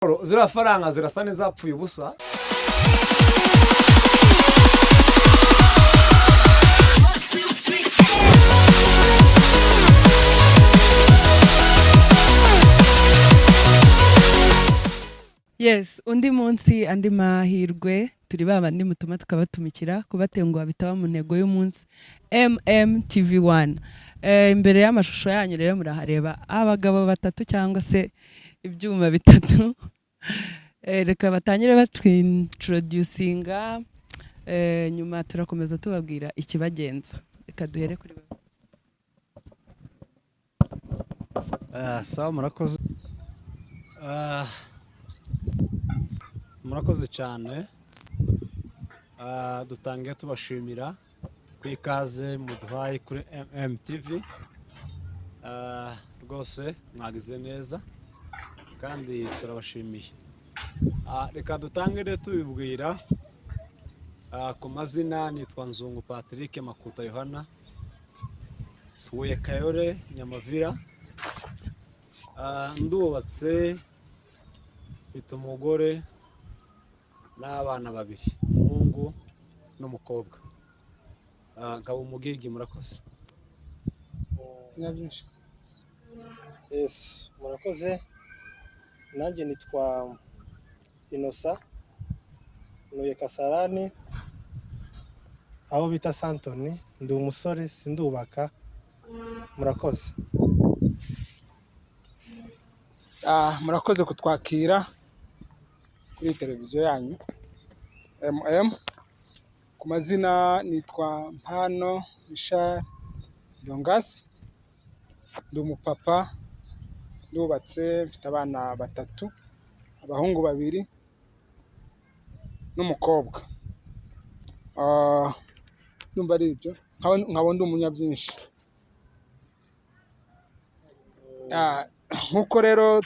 zira faranga zirasa n'izapfuye ubusa. Yes, undi munsi andi mahirwe turi babandi mutuma tukabatumikira kubatenguha bitaba mu ntego y'umunsi MMTV1. Imbere y'amashusho yanyu rero murahareba abagabo batatu cyangwa se ibyuma bitatu. Reka batangire batwintroducinga, nyuma turakomeza tubabwira ikibagenza. Reka duhere kuri baba. Sawa murakoze. Murakoze cyane. Dutangiye tubashimira kwikaze muduhaye kuri MMTV. Rwose mwagize neza kandi turabashimiye. Reka dutangire tubibwira ku mazina nitwa Nzungu Patrick Makuta Yohana, tuye Kayore Nyamavira. Ndubatse mfite umugore n'abana babiri, umuhungu n'umukobwa. Nkaba umugigi. Murakoze. Yes, murakoze. Nanjye nitwa Inosa, nuye Kasarani, aho bita Santoni. Ndi umusore sindubaka. Murakoze. Murakoze kutwakira kuri televiziyo yanyu MM. Ku mazina nitwa Hano Richard Dongasi, ndi umupapa, ndubatse, mfite abana batatu, abahungu babiri n'umukobwa. Ndumva ari ibyo, nkaba ndi umunyabyinshi. Nkuko rero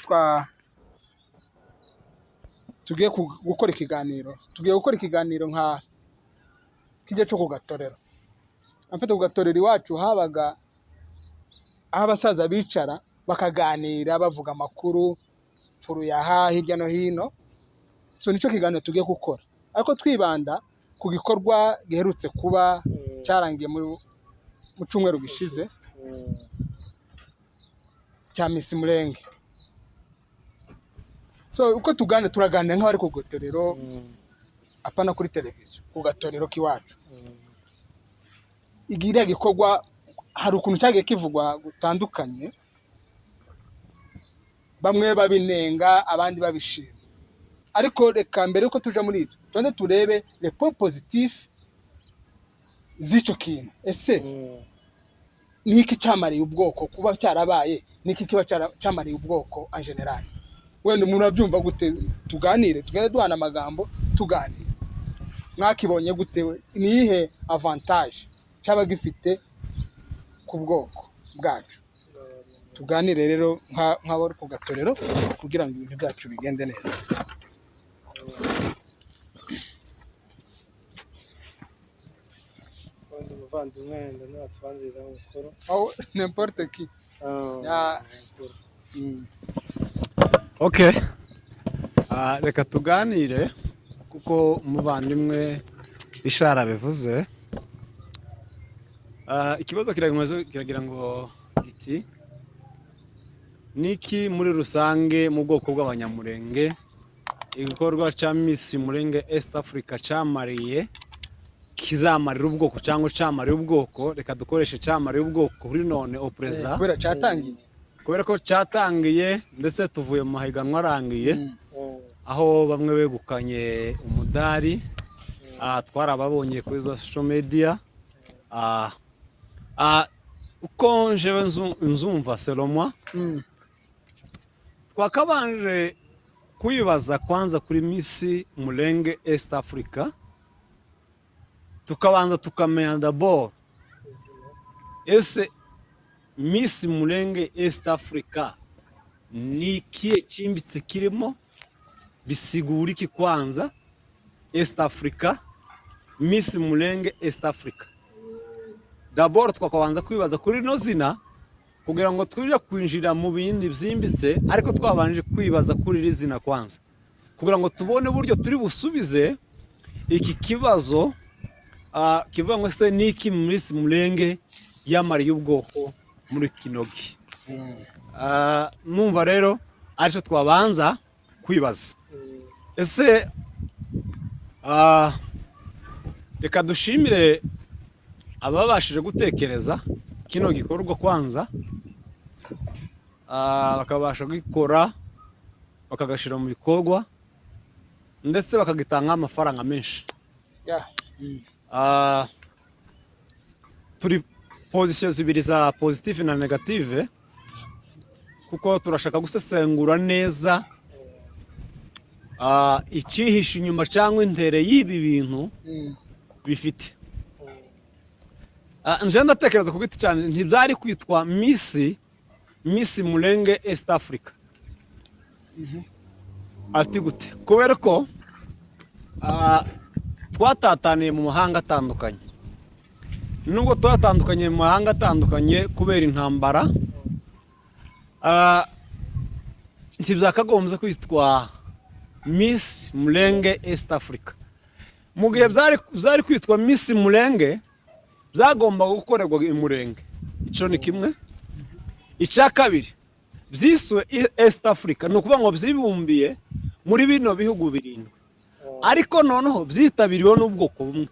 tugiye gukora ikiganiro nka kijya cyo kugatorero. Amfite kugatorero iwacu habaga aho abasaza bicara bakaganira bavuga amakuru turuyaha hirya no hino. So nico kiganiro tugiye gukora, ariko twibanda ku gikorwa giherutse kuba cyarangiye mu cyumweru gishize cya Miss Mulenge. So uko turaganira nk'abari ku gatorero, apana kuri televiziyo, ku gatorero k'iwacu. Igira gikorwa hari ukuntu cyagiye kivugwa gutandukanye, bamwe babinenga abandi babishima. Ariko reka mbere uko tuja muri ibyo twende turebe les points positifs z'icyo kintu. Ese niki cyamariye ubwoko kuba cyarabaye, niki kiba cyamariye ubwoko en general? Wenda umuntu abyumva gute? Tuganire, tugende duhana amagambo tuganire. Mwakibonye gute? Nihe avantage cyaba gifite ku bwoko bwacu? Tuganire rero nk'abari ku gatorero kugira ngo ibintu byacu bigende neza. Umuvandimwe ndetse tubanziza mukuru. N'importe qui. Okay. Reka tuganire kuko umuvandimwe ishara bivuze. Ikibazo kiragira ngo iti niki muri rusange mu bwoko bw'abanyamurenge igikorwa cya Miss Mulenge East Africa cyamariye, kizamarira ubwoko cyangwa cyamariye ubwoko. Reka dukoreshe cyamariye ubwoko kuri none opreza kubera ko cyatangiye ndetse tuvuye mu mahiganwa arangiye, aho bamwe begukanye umudari. Twarababonye kuri social media. Uko njewe nzumva selomwa, twakabanje kwibaza kwanza kuri Miss Mulenge East Africa, tukabanza tukamenya d'abord ese Miss Mulenge East Africa ni kiye kimbitse kirimo, bisigura iki kwanza East Africa, Miss Mulenge East Africa. D'abord twakabanza kwibaza kuri no zina kugira ngo twije kwinjira mu bindi byimbitse, ariko twabanje kwibaza kuri rizina kwanza. kugira ngo tubone uburyo turi busubize iki kibazo kivuga ngo se niki Miss Mulenge yamariye ubwoko muri kinogi. Numva rero aricyo twabanza kwibaza. Ese reka dushimire ababashije gutekereza kino gikorwa kwanza, bakabasha gukora bakagashira mu bikorwa ndetse bakagitanga amafaranga menshi. Turi position zibiri za positive na negative, kuko turashaka gusesengura neza icihisha inyuma cyangwa intere y'ibi bintu bifite. Nje ndatekereza ku giti cyane ntibyari kwitwa Miss Mulenge East Africa. Ati gute? Kubera ko twatataniye mu mahanga atandukanye. Nubwo twatandukanye mu mahanga atandukanye kubera intambara, ntibyakagombye kwitwa Miss Mulenge East Africa. Mu gihe byari kwitwa Miss Mulenge, byagomba gukorerwa imurenge. Ico ni kimwe. Icya kabiri, byiswe East Africa, no kuvuga ngo byibumbiye muri bino bihugu birindwi. Ariko noneho byitabiriwe n'ubwoko bumwe.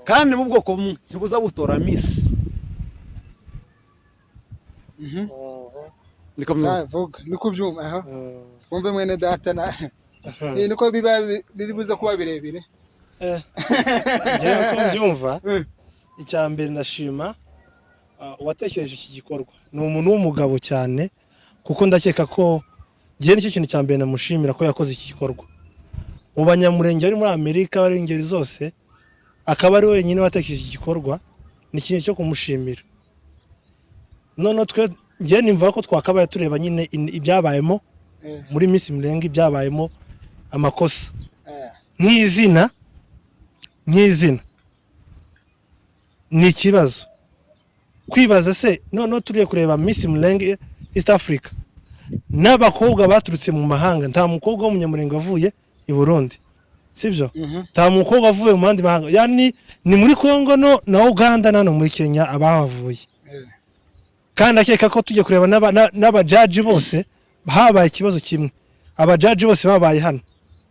Kandi mu bwoko bumwe ntibuza butora Miss. Vuga niko byuma aha. Twumve mwene data na niko bibuza kuba birebire. Ngiye ko mbyumva. Icya mbere ndashima watekereje iki gikorwa. Ni umuntu w'umugabo cyane, kuko ndakeka ko gihe nicyo kintu cya mbere namushimira ko yakoze iki gikorwa. Mu banyamurenge bari muri Amerika bari ingeri zose, akaba ari wenyine watekereje iki gikorwa, ni ikintu cyo kumushimira. None twe ngiye nimva ko twakabaye tureba nyine ibyabayemo muri Miss Mulenge, ibyabayemo amakosa nk'izina ni ikibazo. Kwibaza se none turiye kureba Miss Mulenge East Africa, n'abakobwa baturutse mu mahanga, nta mukobwa w'umunyamurenge wavuye i Burundi, sibyo? Nta mukobwa wavuye mu bandi mahanga, yani ni muri Kongo na Uganda no muri Kenya abahavuye. Kandi akeka ko tujye kureba n'abajaji bose habaye ikibazo kimwe. Abajaji bose babaye hano,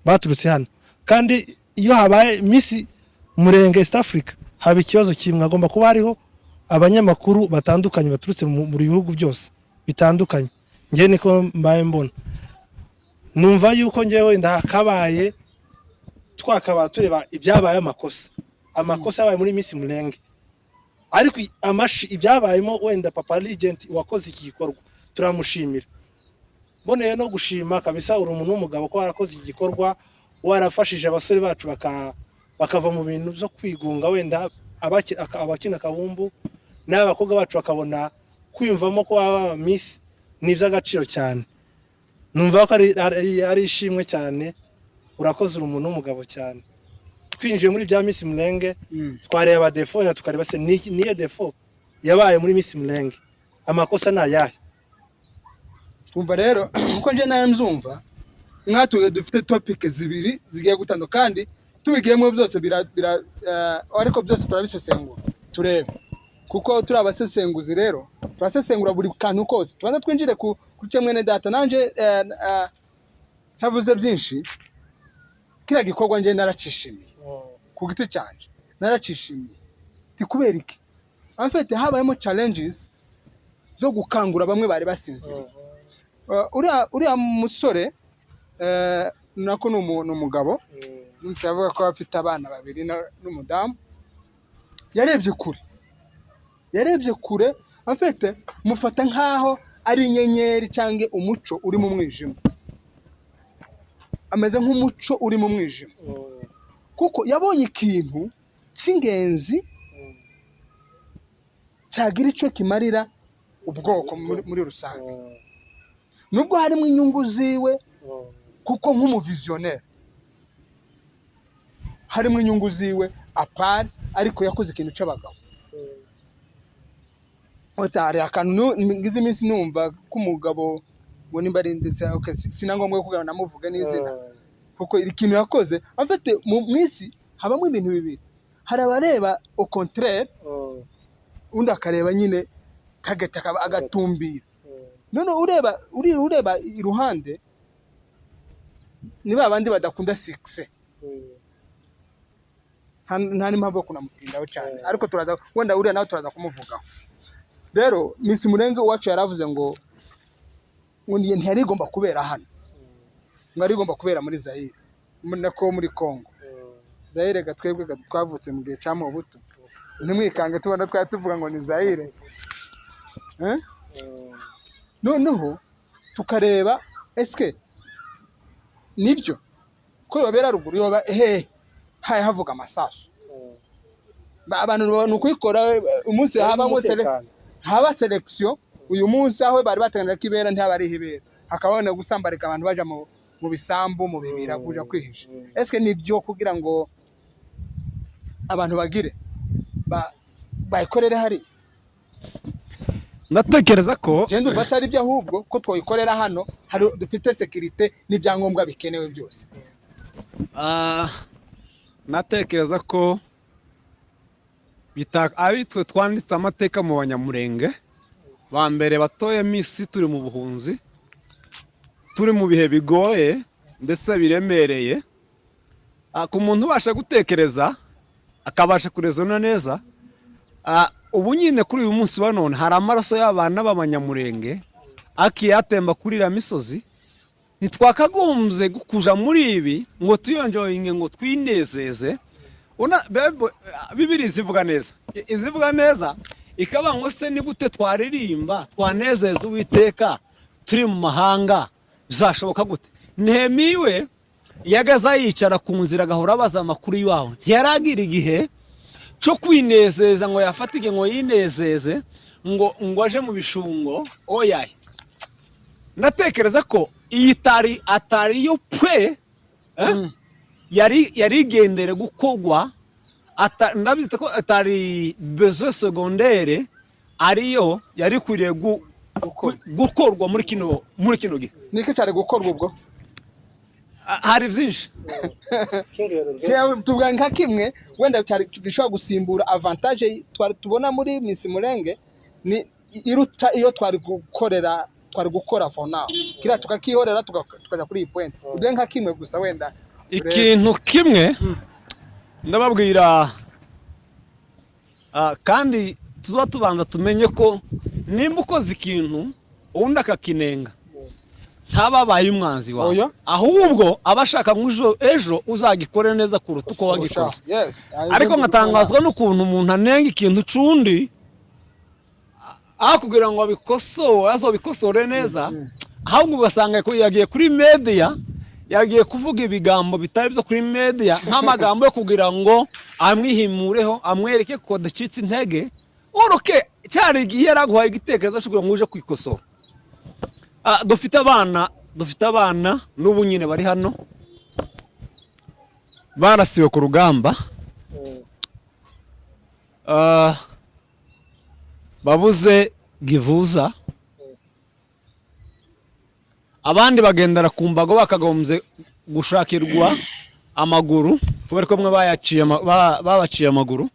baturutse hano. Kandi iyo habaye Miss Mulenge East Africa, haba ikibazo kimwe. Agomba kuba hariho abanyamakuru batandukanye baturutse mu bihugu byose bitandukanye. Ngiye niko mbaye mbona. Numva yuko ngewe ndakabaye twakaba tureba ibyabaye amakosa yabaye muri Miss Mulenge. Ariko ibyabayemo wenda Papa Legend wakoze iki gikorwa turamushimira. Boneye no gushima kabisa uri umuntu w'umugabo ko warakoze iki gikorwa, warafashije abasore bacu bakava mu bintu byo kwigunga, wenda abakina kabumbu n'abakobwa bacu bakabona kwiyumvamo ko baba Miss n'iby'agaciro cyane. Numva ko ari ishimwe cyane, urakoze uri umuntu w'umugabo cyane. Twinjiye muri bya Miss Mulenge, twareba defo ya tukareba se niye defo yabaye muri Miss Mulenge, amakosa nayahe. Twumva rero uko nje naye mzumva nkatuye dufite topic zibiri zigiye gutando, kandi tubigiyemo byose ariko byose turabisesengura turebe, kuko turi abasesenguzi. Rero turasesengura buri kantu kose. Tubanza twinjire ku mwene data. Nanje ntavuze byinshi, kira gikorwa nje naracishimiye ku giti cyanje, naracishimiye. Ti kubera iki amfete habayemo challenges zo gukangura bamwe bari basinziriye. Uriya musore nako n'umugabo, ntavuga ko afite abana babiri n'umudamu. Yarebye kure amfete mufata nkaho ari inyenyeri cyangwa umuco uri mu mwijima. Ameze nk'umuco uri mu mwijima, kuko yabonye ikintu cy'ingenzi cyagira icyo kimarira ubwoko muri rusange. Nubwo harimo inyungu ziwe, kuko nk'umuvisionnaire harimo inyungu ziwe apart, ariko yakoze ikintu cy'abagabo. Otari akantu ngize iminsi numva k'umugabo ngo nimba ari ndetse sinangombwa kugira namuvuga n'izina. kuko ikintu yakoze amfite mu isi habamo ibintu bibiri hari abareba au contraire undi akareba nyine tagetaka agatumbira none ureba iruhande niba abandi badakunda success nta n'impamvu yo kunamutindaho cyane ariko turaza wenda uriya nawe turaza kumuvugaho rero Miss Mulenge wacu yaravuze ngo ntiyari igomba kubera hano ngo ari igomba kubera muri Zaire muri Congo Zaire gatwebwe twavutse mu gihe cyamo buto ntimwikange tubona twari tuvuga ngo ni Zaire noneho tukareba eske nibyo ko yobera ruguru yoba haye havuga amasasu abantu nukuyikora umunsi haba selection uyu munsi aho bari batangira kibera ntibari hibera hakabone gusambarika abantu baje mu bisambu mu bibira kuja kwihisha eske nibyo kugira ngo abantu bagire bayikorere hari ndatekereza ko genda batari byo ahubwo ko twoyikorera hano hari dufite security n'ibyangombwa bikenewe byose natekereza ko abitwe twanditse amateka mu Banyamurenge ba mbere batoye misi turi mu buhunzi turi mu bihe bigoye ndetse biremereye ku muntu ubasha gutekereza akabasha kurezona neza ubu nyine kuri uyu munsi wa none hari amaraso y'abana b'Abanyamurenge akiyatemba kuri iriya misozi ntitwakagombye kuja muri ibi ngo tuyonjoyinge ngo twinezeze Bibiri izivuga neza ikaba ngo se ni gute twaririmba twanezeza Uwiteka turi mu mahanga bizashoboka gute Nehemiwe yagaza yicara ku nzira agahora abaza amakuru yawe ntiyaragira igihe cyo kwinezeza ngo yafatige ngo yinezeze ngo aje mu bishungo oyaye ndatekereza ko iyi atari yo pwe yari gendere gukogwa ndabizite ko atari besoin secondaire ariyo yari kwiriye gukorwa muri kino gihe niko cyari gukorwa ubwo hari byinshi tuvuga nka kimwe wenda cyari gishobora gusimbura avantage twari tubona muri Miss Mulenge ni iruta iyo twari gukora for now kira tukakihorera tukaja kuri iyi point uduhe nka kimwe gusa wenda ikintu kimwe ndababwira kandi tubanza tumenye ko nimba ukoze ikintu ubundi akakinenga ntababaye umwanzi wawe ahubwo abashaka ngo ejo uzagikore neza kuruta uko wagikoze ariko ngatangazwa n'ukuntu umuntu anenga ikintu cundi kugira ngo abikosore neza ahubwo ugasanga ko yagiye kuri media yagiye kuvuga ibigambo bitari byo kuri media nk'amagambo yo kugira ngo amwihimureho amwereke ko dacitse intege oroke cyari igihe yaraguhaye igitekerezo cyo kugira ngo uje kwikosora dufite abana n'ubu nyine bari hano barasiwe ku rugamba babuze givuza abandi bagendera ku mbago bakagombye gushakirwa amaguru kubera ko mwe babaciye amaguru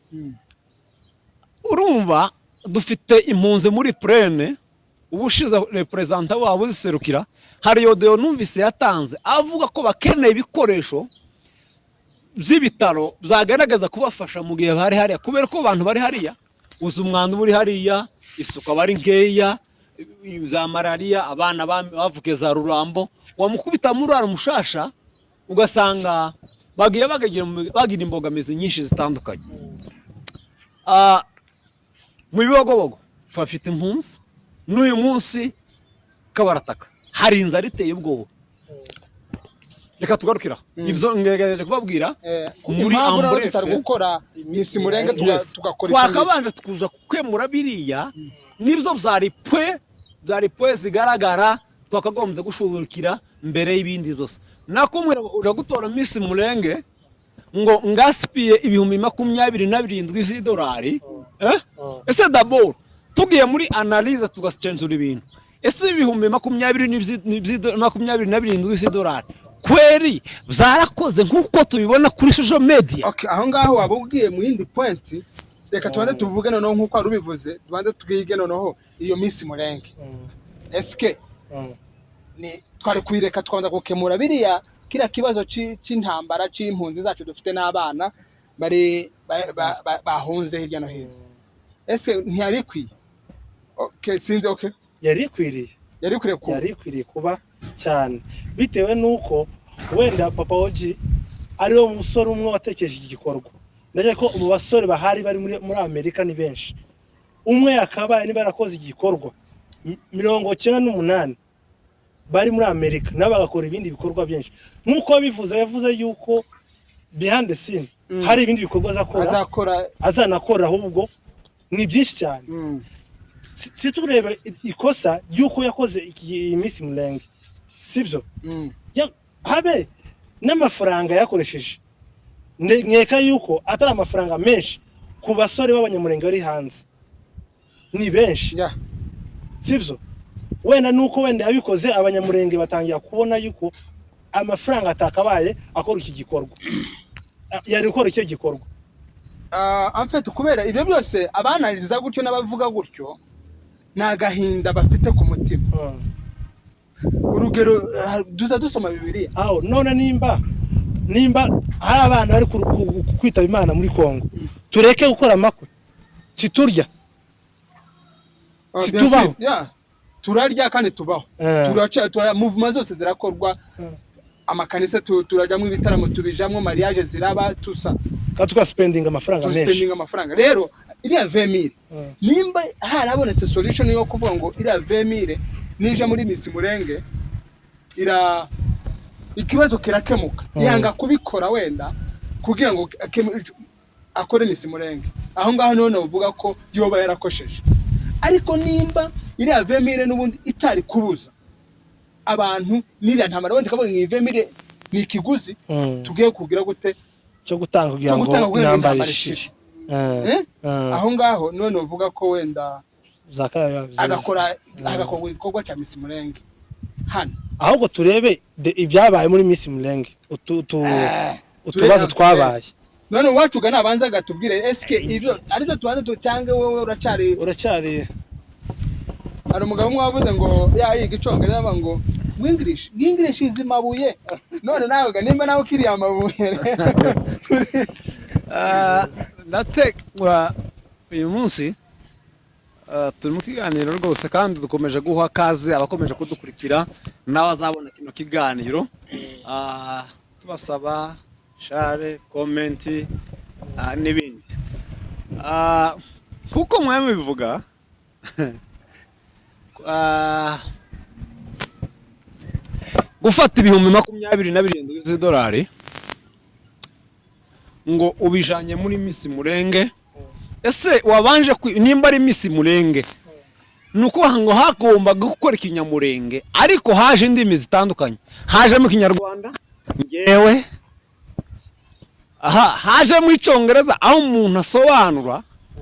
urumva dufite impunzi muri plane ubushize representa wabo ziserukira hari yodeyo numvise yatanze avuga ko bakeneye ibikoresho by'ibitaro byagaragaza kubafasha mu gihe bari hariya kubera ko abantu bari hariya uzi umwanda uri hariya isuka bari nkeya za malaria abana bavuke za rurambo wamukubita muri umushasha ugasanga bagira imbogamizi nyinshi zitandukanye mu bibogobogo twafite impunzi n'uyu munsi kabarataka hari inzara iteye ubwoba reka tugarukira ibyo ngejeje kubabwira muri ambure tutari gukora Miss Mulenge tugakora twakabanje tukuza kwemura biriya nibyo byari pwe zigaragara twakagombye gushurukira mbere y'ibindi byose nakumwe uje gutora Miss Mulenge ngo ngasipiye ibihumbi 27 z'idolari ese d'abord tugiye muri analyse tugascensura ibintu ese ibihumbi 27 z'idolari kweri zarakoze nk'uko tubibona kuri social media. Okay, aho ngaho wabubwiye mu yindi point, reka tubanze tuvuge noneho nk'uko wari ubivuze, tubanze twige noneho iyo Miss Mulenge. Eske ni twari kwireka twabanza gukemura biriya kira kibazo c'intambara c'impunzi zacu dufite n'abana bari bahunze hirya no hino. Eske ntiyari kwiye? Okay, sinzi. Okay, yari kwiriye kuba cyane bitewe nuko wenda papa Oji ari wo musore umwe watekereje iki gikorwa. Ndaje ko mu basore bahari bari muri Amerika ni benshi, umwe yakabaye niba yarakoze igikorwa 98 bari muri Amerika nabo bagakora ibindi bikorwa byinshi nkuko yavuze yuko behind the scene hari ibindi bikorwa azanakora ahubwo ni byinshi cyane. Si tureba ikosa yuko yakoze iki Miss Mulenge, sibyo? Habe n'amafaranga yakoresheje, nkeka yuko atari amafaranga menshi ku basore b'abanyamurenge bari hanze, ni benshi, sibyo? Wenda nuko wenda yabikoze abanyamurenge batangira kubona yuko amafaranga atakabaye akora iki gikorwa, yari gukora iki gikorwa. En fait kubera ibyo byose abanaliza gutyo n'abavuga gutyo nagahinda bafite ku mutima. Urugero duza dusoma Bibiliya, aho none nimba hari abana bari kwitaba Imana muri Kongo, tureke gukora amakwe, siturya, situbaho, turarya kandi tubaho, turaca movement zose zirakorwa, amakanisa turajamwe ibitaramo tubijamwe, mariage ziraba tusa katuka spending amafaranga menshi. Rero iriya 20000 nimba harabonetse solution yo kuvuga ngo iriya 20000 nije muri Miss Mulenge ikibazo kirakemuka, yanga kubikora wenda kugira ngo akore Miss Mulenge, aho ngaho none uvuga ko yoba yarakosheje. Ariko nimba iriya 20000 n'ubundi itari kubuza abantu niriya ntamara wenda kavuga ngo 20000 ni ikiguzi tugiye kugira gute cyo gutanga kugira ngo nambara ishiri. Aho ngaho none uvuga ko wenda agakora igikorwa cya Miss Mulenge hano, ahubwo turebe ibyabaye muri Miss Mulenge, utubazo twabaye. None wacu gana abanza gatubwire eske ibyo aribyo tubanze cyange wowe uracari ari umugabo umwe wavuze ngo yiga icongereza ngo English izimabuye, none nawe ga nimba nawe kiri amabuye. Ndatekwa uyu munsi turi mu kiganiro rwose kandi dukomeje guha kaze abakomeje kudukurikira n'abazabona kino kiganiro, tubasaba share, comment n'ibindi, kuko mwami bivuga gufata ibihumbi 27 z'idolari ngo ubijanye muri Miss Mulenge. Ese wabanje nimba ari Miss Mulenge nuko ngo hagomba gukora ikinyamurenge, ariko haje indimi zitandukanye, haje mu Kinyarwanda ngewe, haje mu Icongereza aho umuntu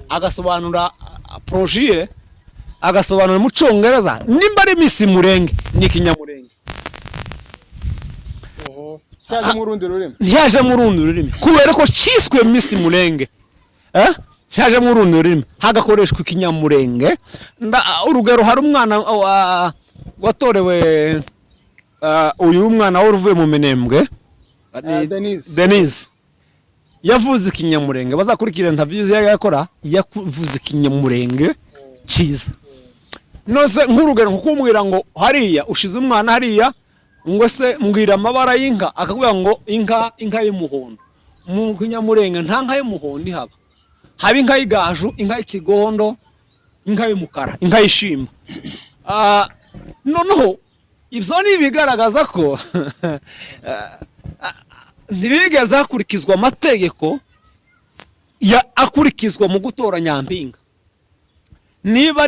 agasobanura projet agasobanura mu Congereza. Nimba ari Miss Mulenge ni ikinyamurenge, yaje mu rundi rurimi kubera ko ciswe Miss Mulenge, yaje mu rundi rurimi hagakoreshwa ikinyamurenge. Urugero hari umwana watorewe, uyu mwana w'uruvuye mu Minembwe, Denise, yavuze ikinyamurenge, bazakurikira ntabyize yakora, yavuze ikinyamurenge ciza. Nose nk'urugero kukumbwira ngo hariya ushize umwana hariya ngo se mbwira amabara y'inka, akakubwira ngo inka y'umuhondo. Mu kinyamurenge nta nka y'umuhondo ihaba, haba inka y'igaju, inka y'ikigondo, inka y'umukara, inka y'ishimba. Noneho ibyo ni bigaragaza ko ntibigeze hakurikizwa amategeko akurikizwa mu gutora nyampinga. Niba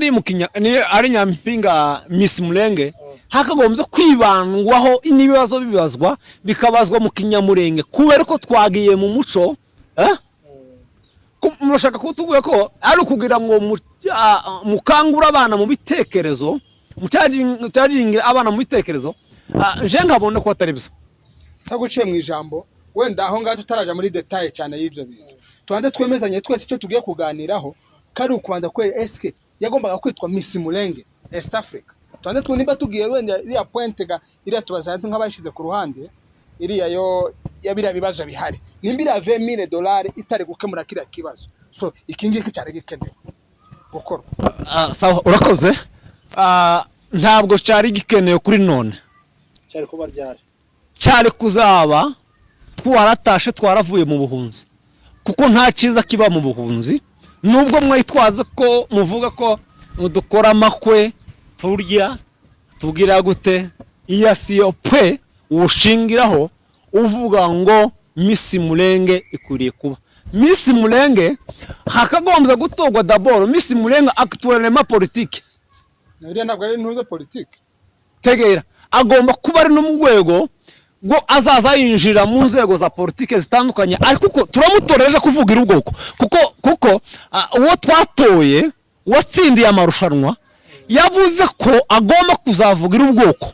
ari nyampinga Miss Mulenge, hakagombye kwibandwaho n'ibibazo bibazwa bikabazwa mu kinyamurenge, kubera ko twagiye mu muco. Murashaka kutubwira ko ari ukugira ngo mukangura abana mu bitekerezo, mucyaginge abana mu bitekerezo, je nkabona ko atari byo. taguciye mu ijambo wenda aho ngaho tutaraja muri detail cyane y'ibyo bintu tubanze twemezanye twese icyo tugiye kuganiraho kari ukubanza kwera eske yagombaga kwitwa Miss Mulenge East Africa tubanze twunimba tugiye wenda iriya point ga iriya tubaza nk'abashize ku ruhande iriya yo yabira bibazo bihari nimbira $20,000 itari gukemura kiriya kibazo so ikingiki cyari gikenewe gukorwa sawa urakoze ntabwo cyari gikenewe kuri none cyari kuba ryari cyari kuzaba twaratashe twaravuye mu buhunzi kuko nta cyiza kiba mu buhunzi nubwo mwitwaza ko muvuga ko dukora amakwe turya tugira gute iyasiyo pe ushingiraho uvuga ngo Miss Mulenge ikuriye kuba Miss Mulenge hakagombye gutogwa d'abord Miss Mulenge actuellement politique nari ntabwo ari ntuzo politique tegera agomba kuba ari no mu rwego ngo azaza yinjira mu nzego za politike zitandukanye ariko kuko turamutoreje kuvugira ubwoko kuko uwo twatoye watsindiye amarushanwa yavuze ko agomba kuzavugira ubwoko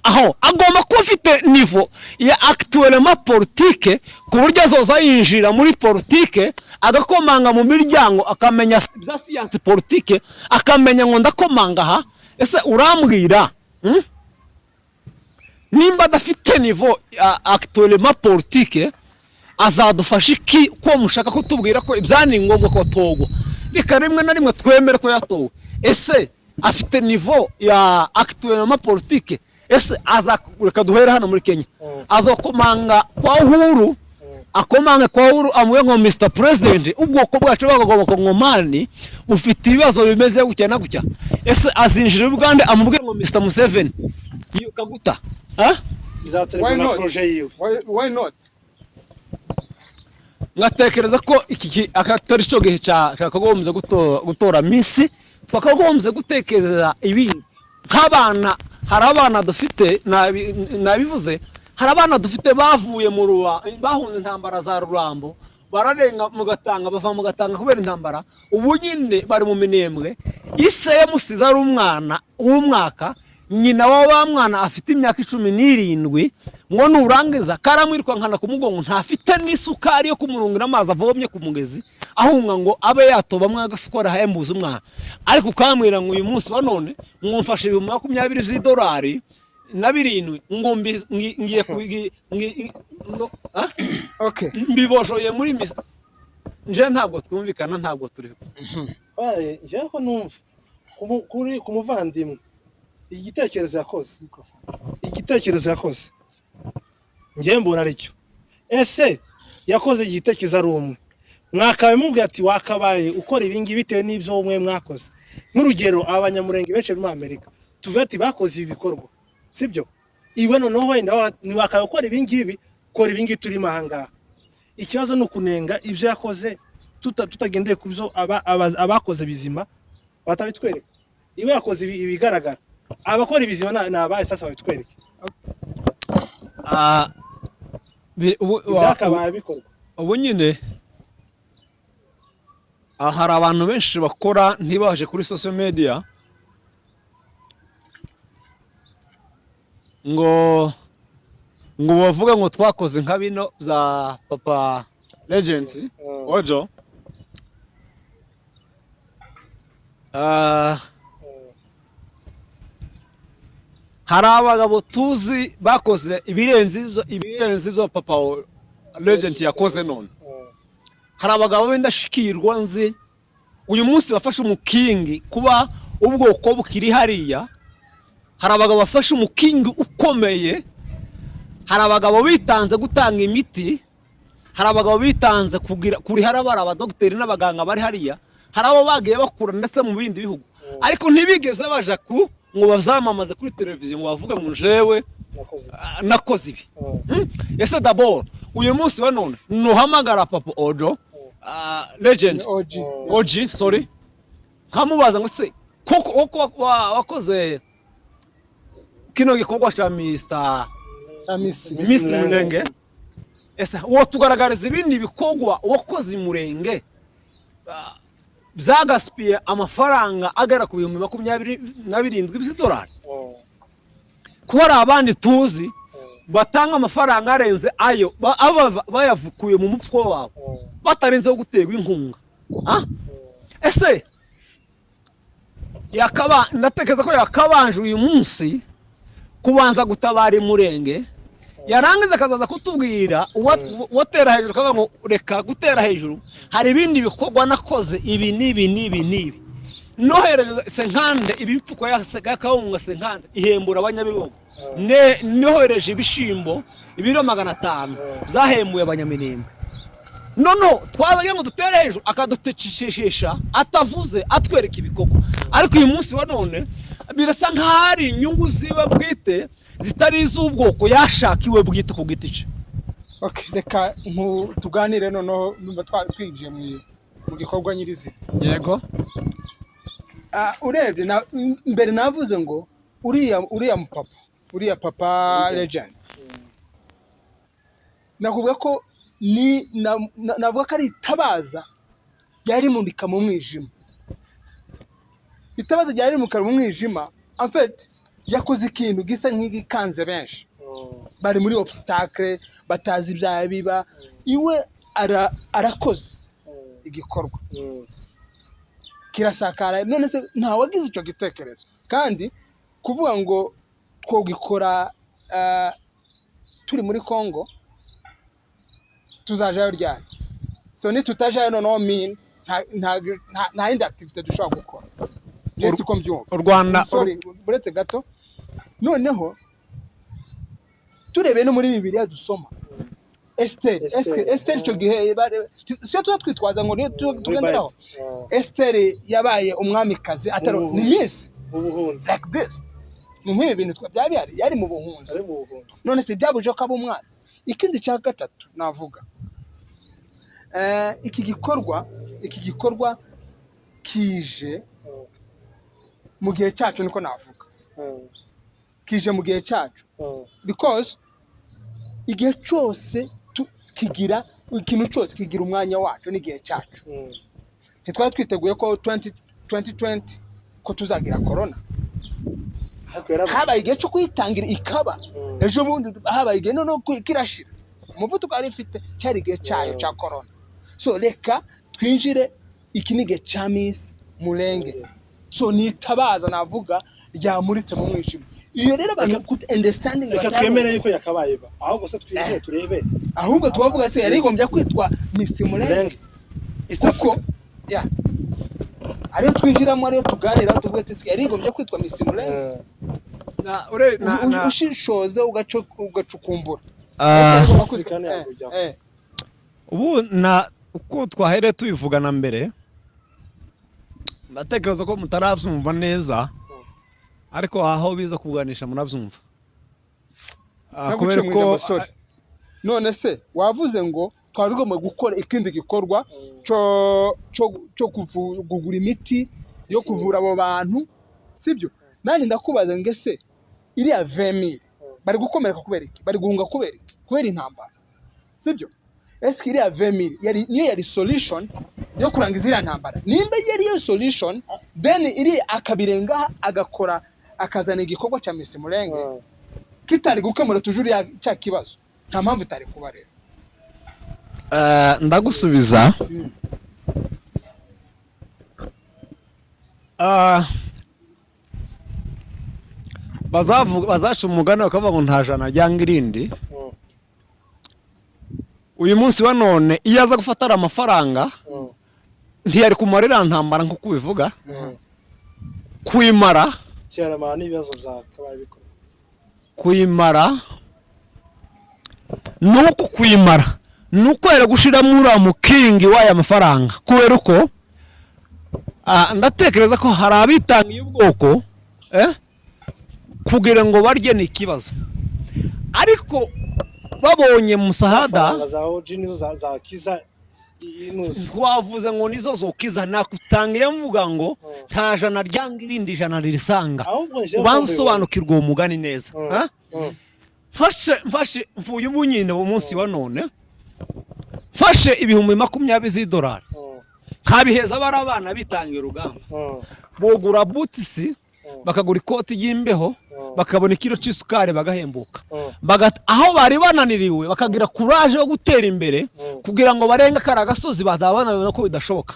aho agomba kuba afite niveau ya actuellement politique ku buryo azoza yinjira muri politique agakomanga mu miryango akamenya bya science politique akamenya ngo ndakomanga aha ese urambwira nimba dafite niveau actuellement politique azadufasha iki ko mushaka ko tubwira ko ibyani ngombwa ko togwa reka rimwe na rimwe twemere ko yatowe ese afite niveau ya actuellement politique ese azakureka duhera hano muri Kenya azokomanga kwa Uhuru akomanga kwa Uhuru amwe ngo Mr President ubwoko bwacu bagomba ko ngomani ufite ibibazo bimeze gutya na gutya ese azinjira Uganda amubwire ngo Mr Museveni kaguta why not ngatekereza ko iki akatari cyo gihe cyakagombye gutora Miss twakagombye gutekereza ibindi nk'abana hari abana dufite nabivuze hari abana dufite bavuye mu bahunze intambara za Rurambo bararenga mugatanga bava mugatanga kubera intambara ubu nyine bari mu minembwe ise yamusiza ari umwana w'umwaka nyina wa mwana afite imyaka 17 ngo nurangiza karamwirwa nkana kumugongo ntafite n'isukari yo kumurungira amazi avomye ku mugezi ahunga ngo abe yatoba mwagasukora hayembuza umwana ariko kamwira ngo uyu munsi banone mwumfashe $20,000 na 7 ngo ngiye okay mbiboshoye muri Miss nje ntabwo twumvikana ntabwo turiho nje ko numva kuri kumuvandimwe igitekerezo yakoze ngiye mbona aricyo ese yakoze igitekerezo ari umwe mwakabe mubwiye ati wakabaye ukora ibingi bitewe n'ibyo umwe mwakoze n'urugero abanyamurenge benshi muri Amerika tuvuga ati bakoze ibikorwa sibyo iwe noneho wenda ni wakabe ukora ibingibi kora ibingi turi mahanga ikibazo no kunenga ibyo yakoze tutagendeye ku byo abakoze bizima batabitwereka iwe yakoze ibigaragara abakora ibizima nabaye sasa babitwereke byakabaye bikorwa ubu nyine hari abantu benshi bakora ntibaje kuri social media ngo bavuga ngo twakoze nka bino za papa legend ojo hari abagabo tuzi bakoze ibirenze zo papa legend yakoze none hari abagabo b'indashikirwa nzi uyu munsi bafashe umukingi kuba ubwoko bukiri hariya hari abagabo bafashe umukingi ukomeye hari abagabo bitanze gutanga imiti hari abagabo bitanze kuri harabara abadokiteri n'abaganga bari hariya hari abo bagiye bakura ndetse mu bindi bihugu ariko ntibigeze baja ngo bazamamaze kuri televiziyo ngo bavuge ngo jewe nakoze ibi ese d'abord uyu munsi wa none nuhamagara papa ojo legend OG sorry kamubaza ngo se koko wakoze kino gikorwa cha Miss Mulenge ese wo tugaragariza ibindi bikorwa wakoze Mulenge byagaspiye amafaranga agera ku $27,000 ko hari abandi tuzi batanga amafaranga arenze ayo bayavukuye mu mufuko wabo batarenze guterwa inkunga. Ese ndatekereza ko yakabanje uyu munsi kubanza gutabara Mulenge, yarangiza akazaza kutubwira watera hejuru kavuga ngo reka gutera hejuru, hari ibindi bikorwa nakoze ibi nibi nohereza senkande ibipfuko yakawunga senkande ihembura abanyabibogo nohereje ibishimbo ibiro 500 zahembuye abanyaminembwe. Nono twazanye ngo dutere hejuru akadutecishisha atavuze atwereka ibikorwa, ariko uyu munsi wa none birasa nk'ahari inyungu ziwe bwite zitari iz'ubwoko yashakiwe bwite ku giti cye. Okay, reka tuganire noneho numva twinjiye mu gikorwa nyirizina. Yego. Urebye mbere navuze ngo uriya papa legend. Nakuvuga ko navuga ko ari itabaza ryari murika mu mwijima. Itabaza ryari murika mu mwijima en fait yakoze ikintu gisa nk'igikanze benshi. Bari muri obstacle batazi ibya biba, iwe arakoze igikorwa kirasakara. None se nta wagize icyo gitekerezo, kandi kuvuga ngo twogikora turi muri Congo tuzajayo ryari. So ni tutajayo no mean nta indi activity dushobora gukora. Yesu ko mbyumva. U Rwanda buretse gato noneho turebe no muri Bibiliya dusoma Esther cyo gihe cyo twitwaza ngo tugenderaho. Esther yabaye umwamikazi atari ni miss ubuhunzi like this. Ni nk'ibi bintu byari yari mu buhunzi. None se byabuje ko aba umwana. Ikindi cya gatatu navuga iki gikorwa kije mu gihe cyacu, niko navuga kije mu gihe cyacu because igihe cyose kigira ikintu cyose kigira umwanya wacu n'igihe cyacu. Ntitwari twiteguye ko 2020 ko tuzagira corona, habaye igihe cyo kwitangira ikaba ejo bundi habaye igihe no kirashira umuvuduko ari mfite cyari igihe cyayo cya corona. So reka twinjire ikinige cya Miss Mulenge. So nitabaza navuga ryamuritse mu mwijima. Iyo rero abantu understanding twemere yuko yakabaye ba ahubwo se twinjire turebe, ahubwo twavuga se yari igombye kwitwa Miss Mulenge kuko ariyo twinjiramo ariyo tuganira tuvuga ati yari igombye kwitwa Miss Mulenge na ushishoze ugacukumbura. Ubu uko twahere tubivugana mbere ndatekereza ko mutarabyumva neza, ariko aho biza kuganisha murabyumva. Kubera ko none se wavuze ngo twarigomba gukora ikindi gikorwa cyo kugura imiti yo kuvura abo bantu, sibyo? Nani ndakubaza ngo ese iriya 20,000 bari gukomereka kubera iki? Bari guhunga kubera iki? Kubera intambara, sibyo? Ese iriya 20,000 niyo yari solution yo kurangiza iriya ntambara? Nimba yari yo solution, then iri akabirenga agakora akazana igikorwa cya Miss Mulenge kitari gukemura tujuri ya cya kibazo, nta mpamvu itari kuba rero. Ndagusubiza bazaca umugani bakavuga ngo nta jana ryanga irindi. Uyu munsi wa none iyo aza gufatara amafaranga ntiyari kumarira ntambara nko kubivuga kwimara cyarama n'ibibazo byakabaye bikora kwimara nuko kwimara nuko yari gushira muri amukingi waya mafaranga kubera uko ndatekereza ko hari abitangiye ubwoko kugira ngo barye n'ikibazo, ariko babonye musahada za kiza twavuze ngo nizo zokiza nakutangiye mvuga ngo nta jana ryanga irindi jana ririsanga. Ubanza usobanukirwa uwo mugani neza. Mfashe mvuye ubunyine mu munsi wa none mfashe ibihumbi 20 z'idolari nkabiheza abana bitangiye urugamba bogura butisi bakagura ikoti y'imbeho bakabona ikiro cy'isukari bagahembuka aho bari bananiriwe bakagira courage yo gutera imbere kugira ngo barenga kara gasozi bazabana ko bidashoboka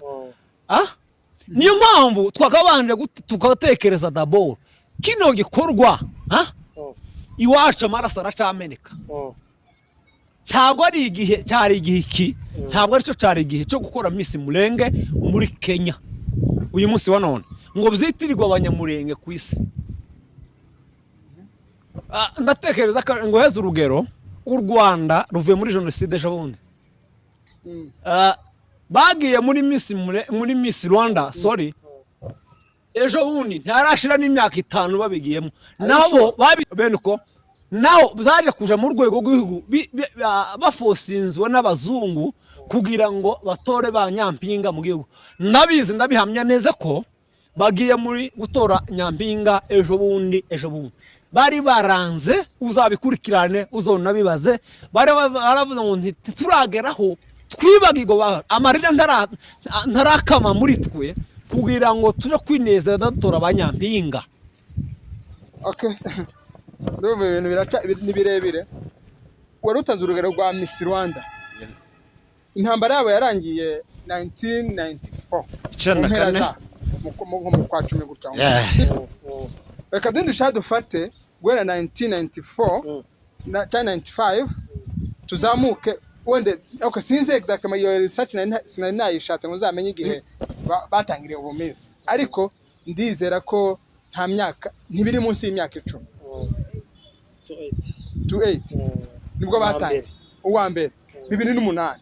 niyo mpamvu twakabanje tukatekereza d'abord kino gikorwa iwacu amaraso aracameneka ntabwo ari igihe cyari igihe iki ntabwo ari cyo cyari igihe cyo gukora Miss Mulenge muri Kenya uyu munsi wa none ngo byitirirwa abanyamurenge ku isi ndatekereza ngo heze urugero u Rwanda ruvuye muri jenoside ejo bundi bagiye muri Miss Rwanda sorry ejo bundi ntarashira n'imyaka 5 babigiyemo nabo benuko naho zaje kuja mu rwego rw'igihugu bafosinzwe n'abazungu kugira ngo batore ba nyampinga mu gihugu nabizi ndabihamya neza ko bagiye muri gutora nyampinga ejo bundi bari baranze uzabikurikirane uzona bibaze bari baravuze ngo ntiturageraho twibagirwa amarira ntarakama muri twe kugira ngo tuje kwinezeza dutora abanyampinga. Okay. Ndumva ibintu biraca nibirebire. Wari utanze urugero rwa Miss Rwanda. Intambara yabo yarangiye 1994. Mu kwa 10 gutya. Reka dindusha dufate gwera 1994 na 95 tuzamuke wende okay sinzi exactly your research sinayishatse ngo zamenye igihe batangiriye ubumezi ariko ndizera ko nta myaka ntibiri munsi y'imyaka 10 to 8 nibwo batangiye uwa mbere 2008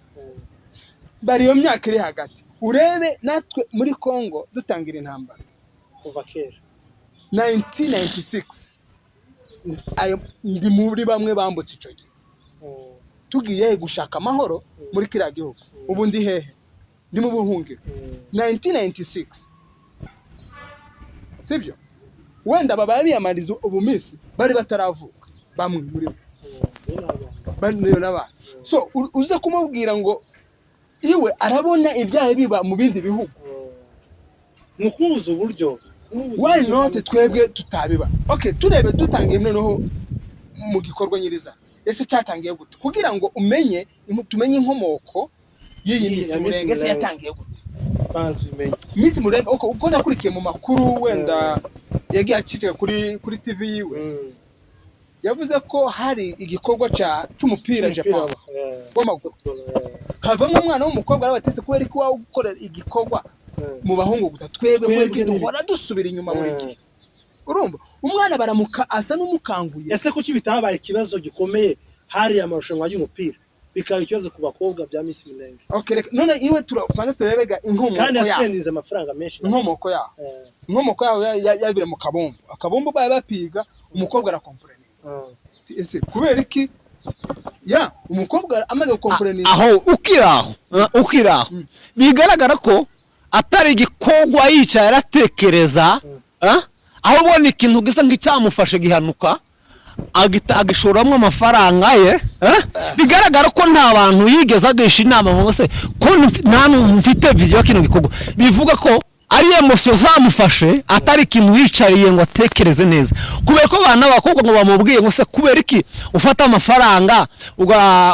bari yo myaka iri hagati urebe natwe muri Kongo dutangira intambara kuva kera 1996 ndi muri bamwe bambutse ico gihe tugiye gushaka amahoro muri kira gihugu ubu ndi hehe ndi mu buhungiro 1996 sibyo wenda baba biyamariza ubumisi bari bataravuka bamwe muri baniyo naba so uze kumubwira ngo iwe arabona ibyaye biba mu bindi bihugu nukubuza uburyo why not twebwe tutabiba okay turebe dutangiye noneho mu gikorwa nyiriza ese cyatangiye gute kugira ngo umenye tumenye inkomoko yiyi Miss Mulenge se yatangiye gute banzi umenye Miss Mulenge uko nakurikiye mu makuru wenda yagiye acicika kuri TV yiwe yavuze ko hari igikorwa cy'umupira Japan w'amaguru havamo umwana w'umukobwa arabatese ko yari kuwa gukorera igikorwa mu bahungu guta twebwe muri duhora dusubira inyuma buri gihe urumva umwana baramuka asa n'umukanguye ese kuki bitabaye ikibazo gikomeye hari amarushanwa y'umupira bikaba ikibazo ku bakobwa bya Miss Mulenge okay none iwe turapana turebega inkomoko kandi aspendiza amafaranga menshi inkomoko yawo yabire mu kabombo akabombo baye bapiga umukobwa arakomprene ese kubera iki umukobwa amaze gukomprene aho ukiraho bigaragara ko atari igikorwa yicaye aratekereza aho ubona ikintu gisa nk'icyamufashe gihanuka agishoramwe amafaranga ye bigaragara ko nta bantu yigeze agisha inama ngo se ko nta mfite vision kino gikorwa bivuga ko ari emotion zamufashe atari ikintu yicariye ngo atekereze neza kubera ko abana bakobwa ngo bamubwiye ngo se kubera iki ufata amafaranga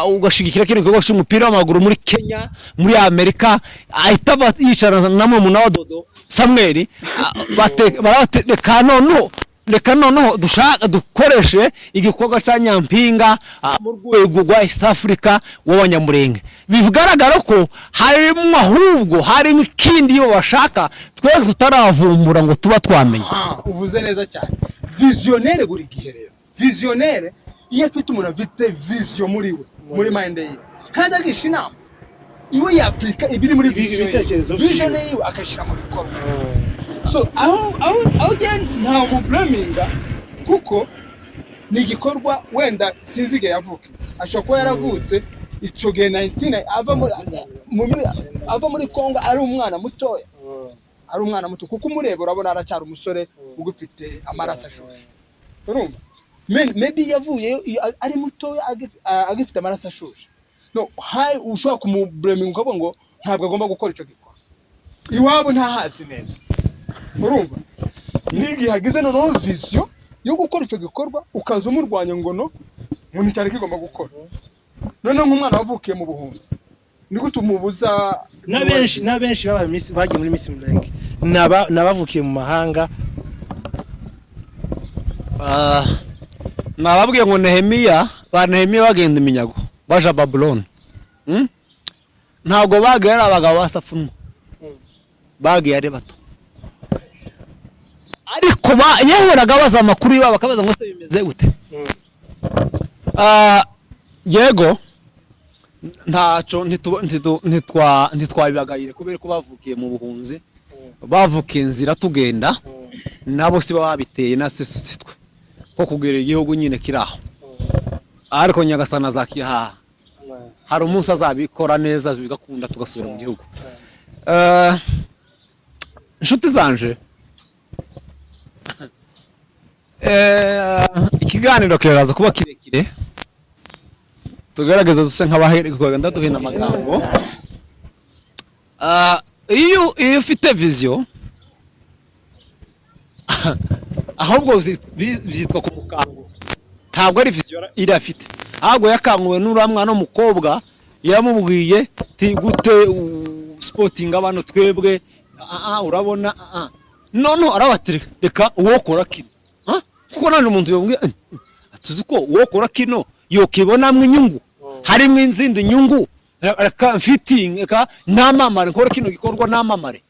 ugashigikira kino gikorwa cy'umupira w'amaguru muri Kenya muri Amerika ahita yicarana na mama wa Dodo Samuel reka noneho dukoreshe igikorwa cya nyampinga mu rwego rwa East Africa w'abanyamurenge bigaragara ko harimo ahubwo harimo ikindi yo bashaka twese tutaravumbura ngo tuba twamenye uvuze neza cyane visionnaire buri gihe rero visionnaire iyo afite umuntu afite vision muri we muri mind ye kandi agisha inama iwe yaplika ibiri muri vision ye akashira mu bikorwa so aho nta mu blaminga kuko ni igikorwa wenda sinzige yavukiye ashobora kuba yaravutse ico gihe 19 ava muri Kongo ari umwana mutoya kuko umureba urabona aracyari umusore ugufite amaraso ashushe urumva maybe yavuye ari mutoya agifite amaraso ashushe no ushobora kumublaminga ukabona ngo ntabwo agomba gukora ico gikorwa iwabo nta hasi neza urumva nigi hagize noneho vision yo gukora icyo gikorwa ukaza umurwanya ngo no ngo nticyari kigomba gukora. Noneho nk'umwana wavukiye mu buhunzi ni gute umubuza? N'abenshi bagiye muri Miss Mulenge nabavukiye mu mahanga. Nababwiye ngo Nehemiya bagenda iminyago baja Babylon. Ntabwo bagiye ari abagabo basafuno, bagiye ari bato, ariko yahoraga baza amakuru yabo bakabaza ngo se bimeze gute. Yego ntaco ntitwabibagayire kubera ko bavukiye mu buhunzi, bavukiye inzira tugenda nabo si babiteye nasitwe ko kugera igihugu nyine kiraho, ariko Nyagasana azakiha. Hari umunsi azabikora neza bigakunda tugasubira mu gihugu. Inshuti zanje, ikiganiro kiraza kuba kirekire, tugerageza duse nk'abahererwa ndaduhina amagambo. Iyo ufite vision ahubwo byitwa ku mukango, ntabwo ari vision iri afite, ahubwo yakanguwe n'uramwana n'umukobwa yamubwiye ti gute sporting abantu twebwe urabona nono arabatirika reka uwokora kino kuko nanje umuntu yobwiye atuzi ko uwokora kino yokibonamwe inyungu, harimo inzindi nyungu, reka fitting reka namamare nkora kino gikorwa namamare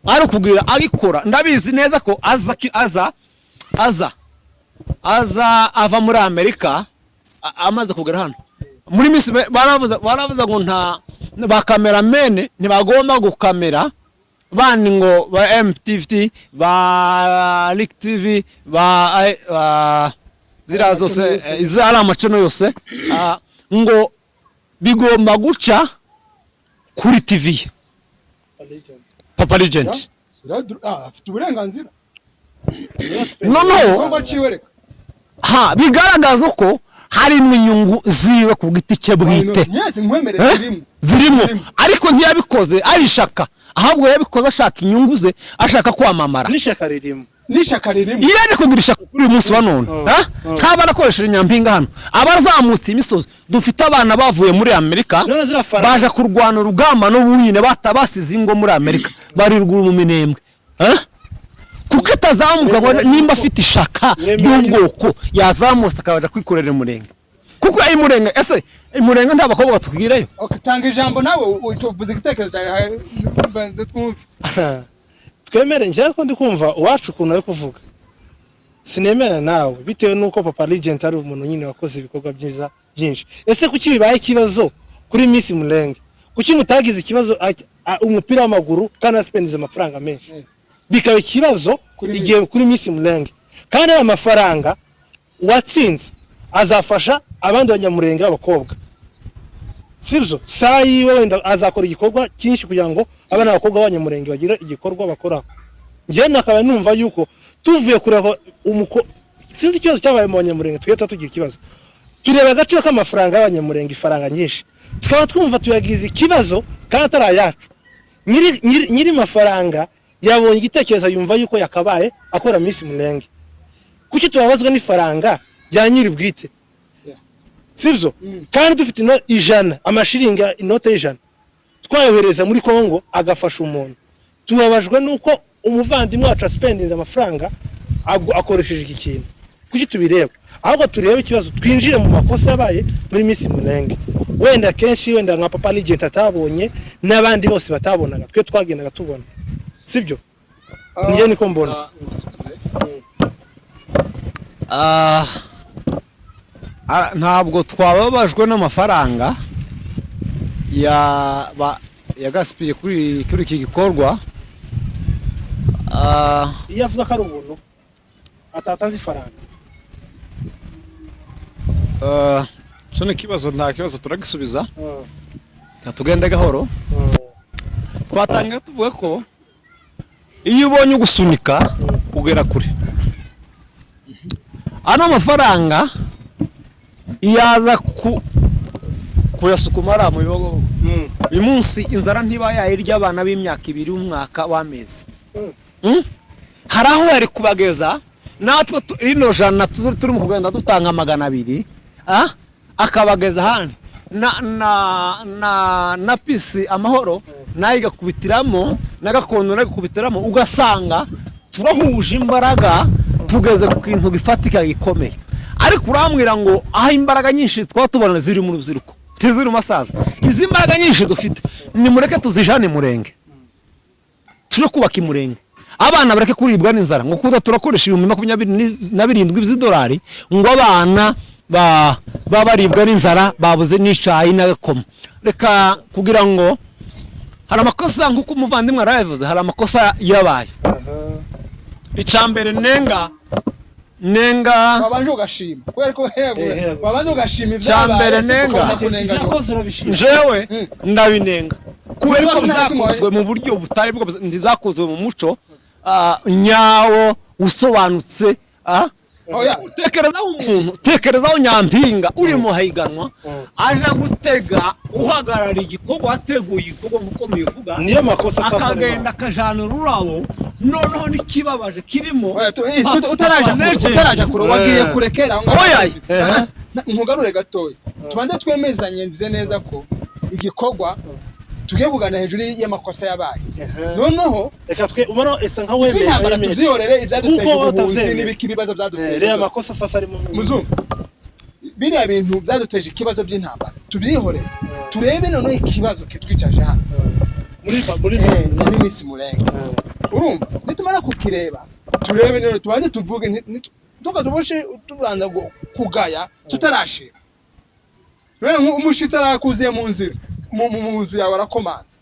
ari kugira agikora. Ndabizi neza ko aza ava muri Amerika amaze kugera hano muri Miss. Baravuza ngo nta ba cameramen ntibagomba gukamera bandi ngo ba MTV ba Lick TV ba zira zose izara amacano yose ngo bigomba guca kuri TV. Papa Legend afite uburenganzira bigaragaza ko hari inyungu ziwe ku giti cye bwite zirimo, ariko ntiyabikoze ari shaka, ahubwo yabikoze ashaka inyungu ze, ashaka kwamamara. N'ishaka ririmo yari kugira ishaka kuri uyu munsi wa none. Nk'abana akoresheje Nyampinga hano abazamutse imisozi, dufite abana bavuye muri Amerika baje kurwana urugamba n'ubunyine batabasize ingo muri Amerika bari ruguru mu Minembwe, kuko atazamuka ngo nimba afite ishaka y'ubwoko yazamutse akabaja kwikorera Mulenge, kuko ari Mulenge. Ese Mulenge nta bakobwa batubwireyo? Tanga ijambo nawe uvuze igitekerezo cyawe twumve. Twemere njye ko ndi kumva uwacu ukuntu ari kuvuga, sinemera nawe bitewe nuko Papa Legend ari umuntu nyine wakoze ibikorwa byiza byinshi. Ese kuki bibaye ikibazo kuri Miss Mulenge? Kuki mutagize ikibazo umupira w'amaguru kandi aspendize amafaranga menshi bikaba ikibazo igihe kuri Miss Mulenge? Kandi amafaranga watsinze azafasha abandi banyamurenge b'abakobwa, sibyo? Sayi wenda azakora igikorwa cyinshi kugira ngo abana b'abakobwa b'abanyamurenge bagira igikorwa bakora. Njye nakaba numva yuko tuvuye kureho sinzi ikibazo cyabaye mu banyamurenge, twese tugira ikibazo tureba agaciro k'amafaranga y'abanyamurenge, ifaranga nyinshi tukaba twumva tuyagize ikibazo kandi atari ayacu. Nyiri mafaranga yabonye igitekerezo yumva yuko yakabaye akora Miss Mulenge. Kuki tubabazwa n'ifaranga rya nyiri bwite, sibyo? Kandi dufite ijana amashiringa inote y'ijana twayohereza muri Kongo agafasha umuntu, tubabajwe nuko umuvandimwe wacu spendinze amafaranga akoresheje iki kintu. Kuki tubireba? Ahubwo turebe ikibazo twinjire mu makosa yabaye muri Miss Mulenge. Wenda kenshi wenda nka Papa Legend atabonye n'abandi bose batabonaga, twe twagendaga tubona, sibyo? Njye niko mbona. Ntabwo twababajwe n'amafaranga yagasipiye kuri iki gikorwa. Iyo avuga ko ari ubuntu atatanze ifaranga, cyo ni kibazo, nta kibazo turagisubiza. Tugende gahoro. Twatanga tuvuga ko iyo ubonye ugusunika ugera kure. Ano mafaranga yaza kuyasukuma mu bibogo. Uyu munsi inzara ntiba yayirya abana b'imyaka 2 umwaka w'amezi. Haraho yari kubageza natwe rino jana turi mu kugenda dutanga 200 akabageza handi na pisi amahoro nayo igakubitiramo n'agakondo n'agakubitiramo ugasanga turahuje imbaraga tugeze ku kintu gifatika gikomeye ariko urambwira ngo aho imbaraga nyinshi twatubona ziri mu rubyiruko tiziri masaza izi imbaraga nyinshi dufite ni mureke tuzijane Mulenge tuje kubaka Mulenge abana bareke kuribwa n'inzara ngo kuda turakoresha 27 by'idolari ngo abana baribwa n'inzara babuze n'icayi n'agakoma reka kugira ngo hari amakosa nk'uko umuvandimwe arabivuze hari amakosa yabaye icambere nenga babanje ugashima kubera ko babanje ugashima ibyambere nenga jewe ndabinenga kubera ko bizakozwe mu buryo butari bwo ndizakozwe mu muco nyawo usobanutse tekerezaho umuntu tekerezaho nyampinga uri mu hayiganwa aje gutega uhagarara igikorwa ateguye igikorwa nk'uko mubivuga niyo makosa sasa akagenda akajana ururabo noneho nikibabaje kirimo utaraje kure wagiye kurekera nkugarure gatoya tubanze twemezanye nzize neza ko igikorwa tugiye kugana hejuru y'amakosa yabaye noneho reka twe ubona esa nka wemeye tuzihorere ibyaduteje ubuvuzi n'ibiki bibazo byaduteje rero amakosa sasa ari mu muzungu biriya bintu byaduteje ikibazo by'intambara tubyihorere turebe noneho ikibazo kitwicaje hano muri Miss Mulenge urumva nitumara kukireba turebe none tubanze tuvuge tukaduboshe tubanda kugaya tutarashira rero umushitsi arakuziye mu nzira mu nzu yawe arakomanze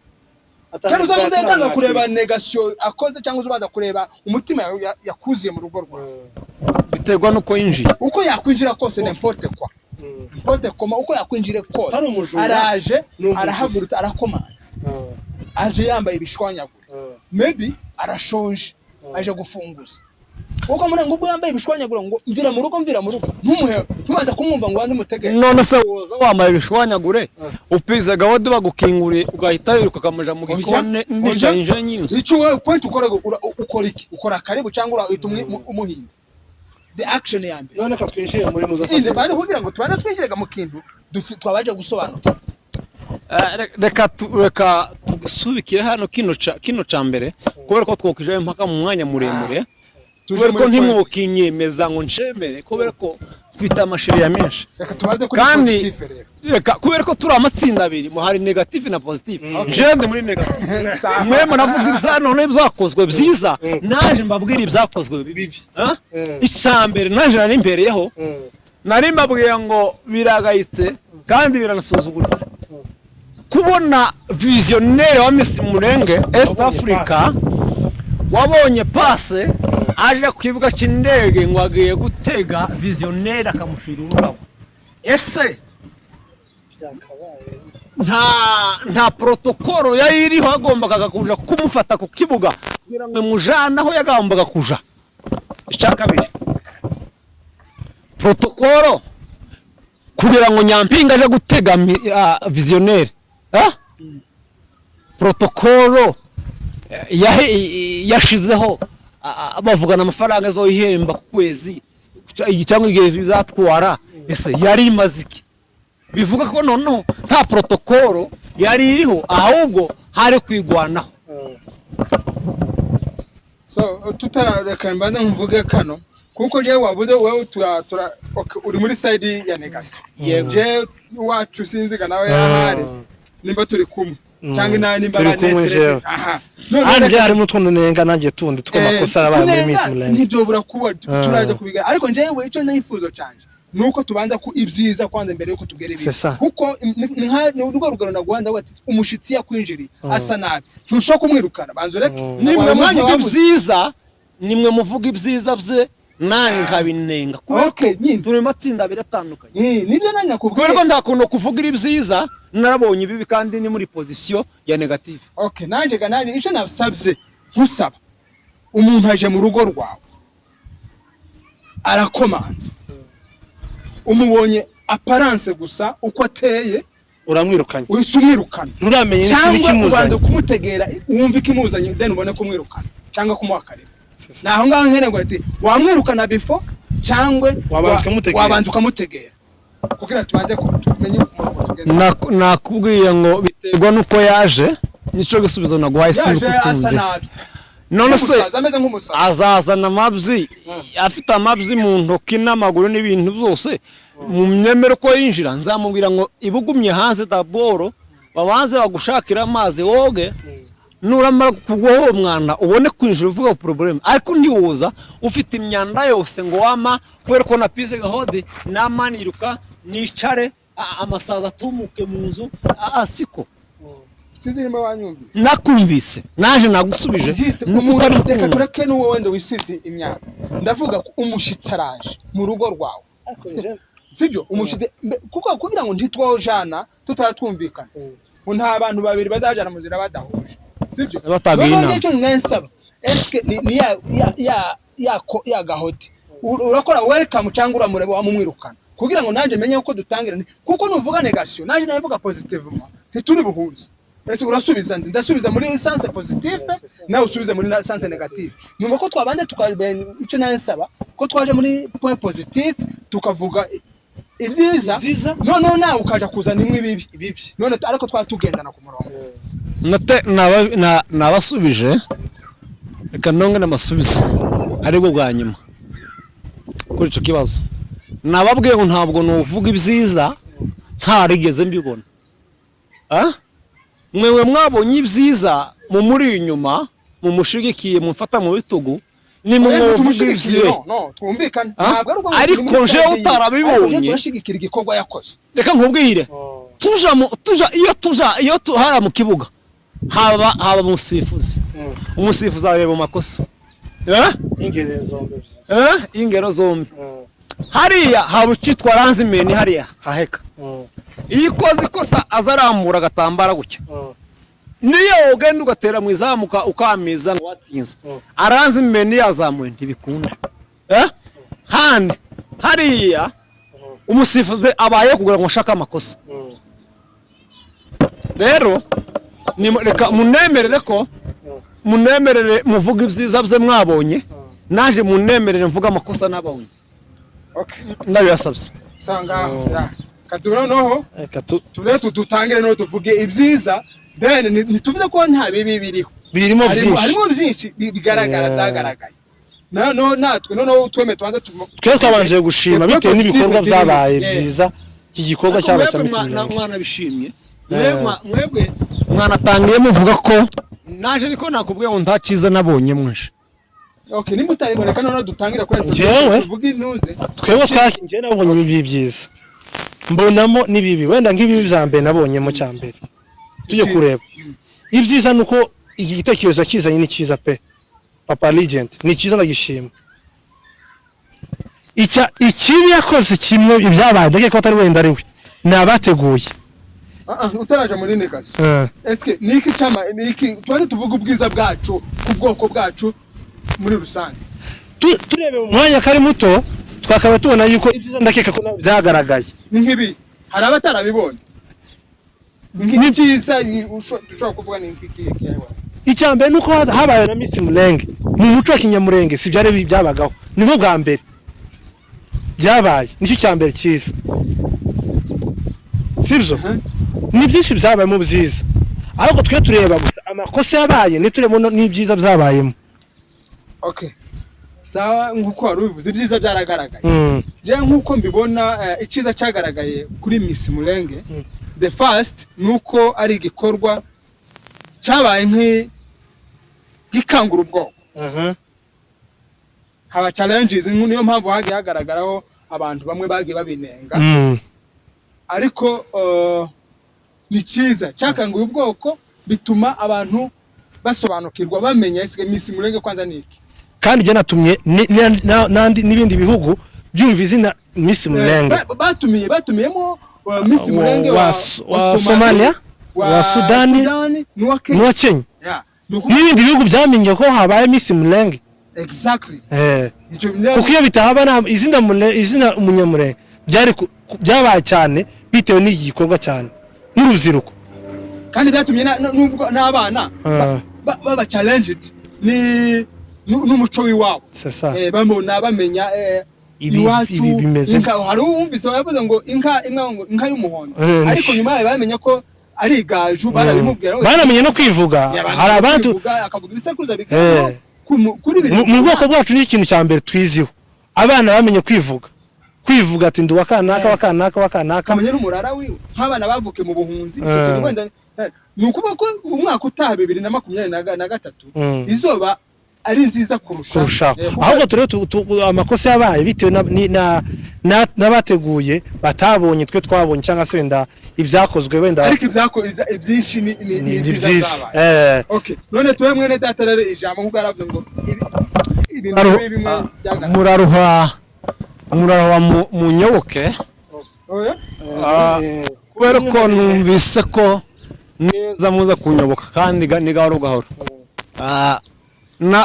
kandi uzamutanga kureba negation akoze cyangwa uzabanza kureba umutima yakuziye mu rugo rwawe biterwa nuko yinjiye uko yakwinjira kose n'importe quoi uko yakwinjire kose araje arahagurutse arakomanze aje yambaye ibishwanyagura maybe arashonje aje gufunguza uko muri ngo yambaye ibishwanyagura ngo mvira mu rugo ntumuhe ntubanza kumwumva ngo wandi mutege none se woza wambaye ibishwanyagure upizaga wode bagukingure ugahita yiruka kamaja mu gikone n'ijanje nyinshi icyo wewe point ukora iki ukora karibu cyangwa umuhinzi the action yambe none ka twinjiye muri muzafa ize bari kugira ngo tubanze twinjirega mu kintu twabaje gusobanuka reka tubikire hano kino cambere kubera ko twokije impaka mu mwanya muremure kubera ko ntimwokinyemeza ngo nshemere kubera ko twite amashiri ya menshi reka tubaze kuri positive rero reka kubera ko turi amatsinda abiri mu hari negative na positive njende muri negative mwemo navuga ibya none byakozwe byiza naje mbabwira ibyakozwe bibi icambere naje nari imbereyeho nari mbabwiye ngo biragayitse kandi biranasuzuguritse kubona visionnaire wa Miss Mulenge East Africa wabonye passe aje kwibuka cy'indege ngo agiye gutega visionnaire akamushira ururabo ese nta protocol yayiriho agombaga kuja kumufata ku kibuga kugira ngo mujana aho yagombaga kuja icyakabiri protocol kugira ngo nyampinga aje gutega visionnaire protocol yashizeho bavugana amafaranga zo ihemba ku kwezi cyangwa igihe bizatwara ese yari imaziki bivuga ko noneho nta protocol yari iriho ahubwo hari kwigwanaho so tutarareka mbanza mvuge kano kuko je wavuze wewe uri muri side ya negation je wacu sinziga nawe yahari nimba turi kumwe cyangwa nimba banetere anje ari mutondo nenga nanjye tundi twamakosa abaye muri Miss Mulenge ntidobura kuba turaje kubigara ariko njewe icyo nayifuzo canje nuko tubanza ku ibyiza kwanza mbere yuko tugere ibi kuko n'urwo rugero nagwanda wati umushitsi yakwinjiri asa nabi ntusho kumwirukana banzureke nimwe muvuga ibyiza nimwe muvuga ibyiza bye nani nkabinenga okay turi matsinda biratandukanye nibyo nani nakubwiye kuko ndakuno kuvugira ibyiza narabonye bibi kandi ni muri position ya negative okay nanje icyo nasabye nkusaba umuntu aje mu rugo rwawe arakomanze umubonye apparence gusa uko ateye uramwirukanye umwirukana nturamenye n'ikimuzanye cyangwa kumutegera wumva ikimuzanye then ubone kumwirukana cyangwa kumuhakarira naho ngaho nkene ngo ati wamwirukana before cyangwe wabanza ukamutegera kugira tubanze kumenye nakubwiye ngo biterwa nuko yaje nico gisubizo naguhaye sinzi kutumve none se azazana amabyi afite amabyi mu ntoki n'amaguru n'ibintu byose mu myemero ko yinjira nzamubwira ngo ibugumye hanze daboro babanze bagushakira amazi woge nuramara kugwaho umwana ubone kwinjira uvuga problem ariko ndiwoza ufite imyanda yose ngo wama kubera ko napize gahode namaniruka nicare amasaza tumuke mu nzu asiko sinzirimo wanyumvise nakumvise naje nagusubije reka tureke n'uwo wenda wisize imyaka ndavuga ko umushitsi araje mu rugo rwawe sibyo umushitsi kuko kugira ngo ntitwaho jana tutaratwumvikana ngo nta bantu babiri bazajana mu nzira badahuje sibyo none cyo mwensaba eske ni ya gahoti urakora welcome cyangwa uramureba wamumwirukana kugira ngo nanje menye uko dutangira kuko nuvuga negation nanje navuga positivement ntituri buhuze ese urasubiza ndasubiza muri sense positive nawe usubize muri sense negative numva ko twabande tukabene icyo nansaba ko twaje muri point positive tukavuga ibyiza none nawe ukaja kuzana imwe ibibi none ariko twatugendana ku murongo nabasubije reka nonge namasubiza ariko bwa nyuma kuri ico kibazo nababwiye ngo ntabwo nuvuga ibyiza ntarigeze mbibona mwewe mwabonye ibyiza mu muri inyuma mu mushigikiye mufata mu bitugu ni mu muvuga ibyiza no twumvikana ntabwo ariko je utarabibonye turashigikira igikorwa yakoze reka nkubwire iyo tuhara mu kibuga haba umusifuzi areba makosa ingero zombi hariya haba ucitwa ranzimeni hariya haheka iyo ukoze ikosa azarambura agatambara gutya niyo ugenda ugatera mu izamuka ukamiza ngo watsinze aranzimeni yazamuye ntibikunda handi hariya umusifuzi abaye kugira ngo ashaka amakosa rero reka munemerere muvuga ibyiza bye mwabonye naje munemerere mvuga amakosa nabonye ndabiyasabye sanga katubona noho tutangire no tuvuge ibyiza then nituvuze ko nta bibi biriho birimo byinshi bigaragara byagaragaye natwe noneho tweme twanze twe twabanje gushima bitewe n'ibikorwa byabaye byiza iki gikorwa cyabaca mwana bishimye mwebwe mwanatangiye muvuga ko naje niko nakubwiye ngo ntaciza nabonye mwinshi okay nimutayiboneka none dutangira kuri tuvuga intuze twebwe twakingiye nabonye ibi byiza mbonamo nibibi wenda nk'ibi byambe nabonyemo cyambere tujye kureba ibyiza nuko iki gitekerezo kizanye ni cyiza pe papa legend ni cyiza ndagishima ikibi yakoze kimwe ibyabaye ndake ko atari wenda ariwe nabateguye utaraje muri nekazo eske niki chama niki twari tuvuga ubwiza bwacu ku bwoko bwacu muri rusange turebe mu mwanya kari muto twakaba tubona yuko ibyiza ndakeka ko byagaragaye ni nkibi hari abatarabibonye ni cyiza dushobora kuvuga ni nkiki yawe icyambere nuko habaye na Miss Mulenge mu muco wa Kinyamurenge si byari byabagaho niho bwa mbere byabaye nicyo cyambere cyiza sibyo ni byinshi byabaye mu byiza ariko twe tureba gusa amakosa yabaye nituremo n'ibyiza byabayemo okay sawa nkuko wari ubivuze ibyiza byaragaragaye je nkuko mbibona icyiza cyagaragaye kuri Miss Mulenge the first nuko ari igikorwa cyabaye nk'igikangura ubwoko haba challenges niyo mpamvu hagiye hagaragaraho abantu bamwe bagiye babinenga ariko ni cyiza cyakanguye ubwoko bituma abantu basobanukirwa bamenya ese Miss Mulenge kwanza niki kandi je natumye n'ibindi bihugu byumva izina Miss Mulenge batumiyemo Miss Mulenge wa Somalia wa Sudani n'uwa Kenya n'ibindi bihugu byamenye ko habaye Miss Mulenge exactly kuko iyo bitahaba izina umunyamurenge byabaye cyane bitewe n'iki gikorwa cyane n'urubyiruko kandi byatumye n'abana baba challenged ni n'umuco w'iwabo bamona bamenya iwacu inka hari uwumvise yavuze ngo inka y'umuhondo ariko nyuma bamenya ko ari igaju barabimubwira banamenye no kwivuga hari abantu akavuga ibisekuruza bikaba kuri biri mu bwoko bwacu ni ikintu cya mbere twiziho abana bamenye kwivuga ati ndi wakanaka kamenya n'umurara wiwe nk'abana bavuke mu buhunzi wenda ni ukuvuga ko umwaka utaha 2023 izoba ari nziza kurusha ahubwo turebe amakosa yabaye bitewe n'abateguye batabonye twe twabonye cyangwa se wenda ibyakozwe wenda ariko ibyinshi ni byiza. Okay none tuwe mwene data rero ijambo nk'uko yaravuze ngo ibintu bimwe muraruha mu nyoboke kubera ko numvise ko neza muza kunyoboka kandi ni gahoro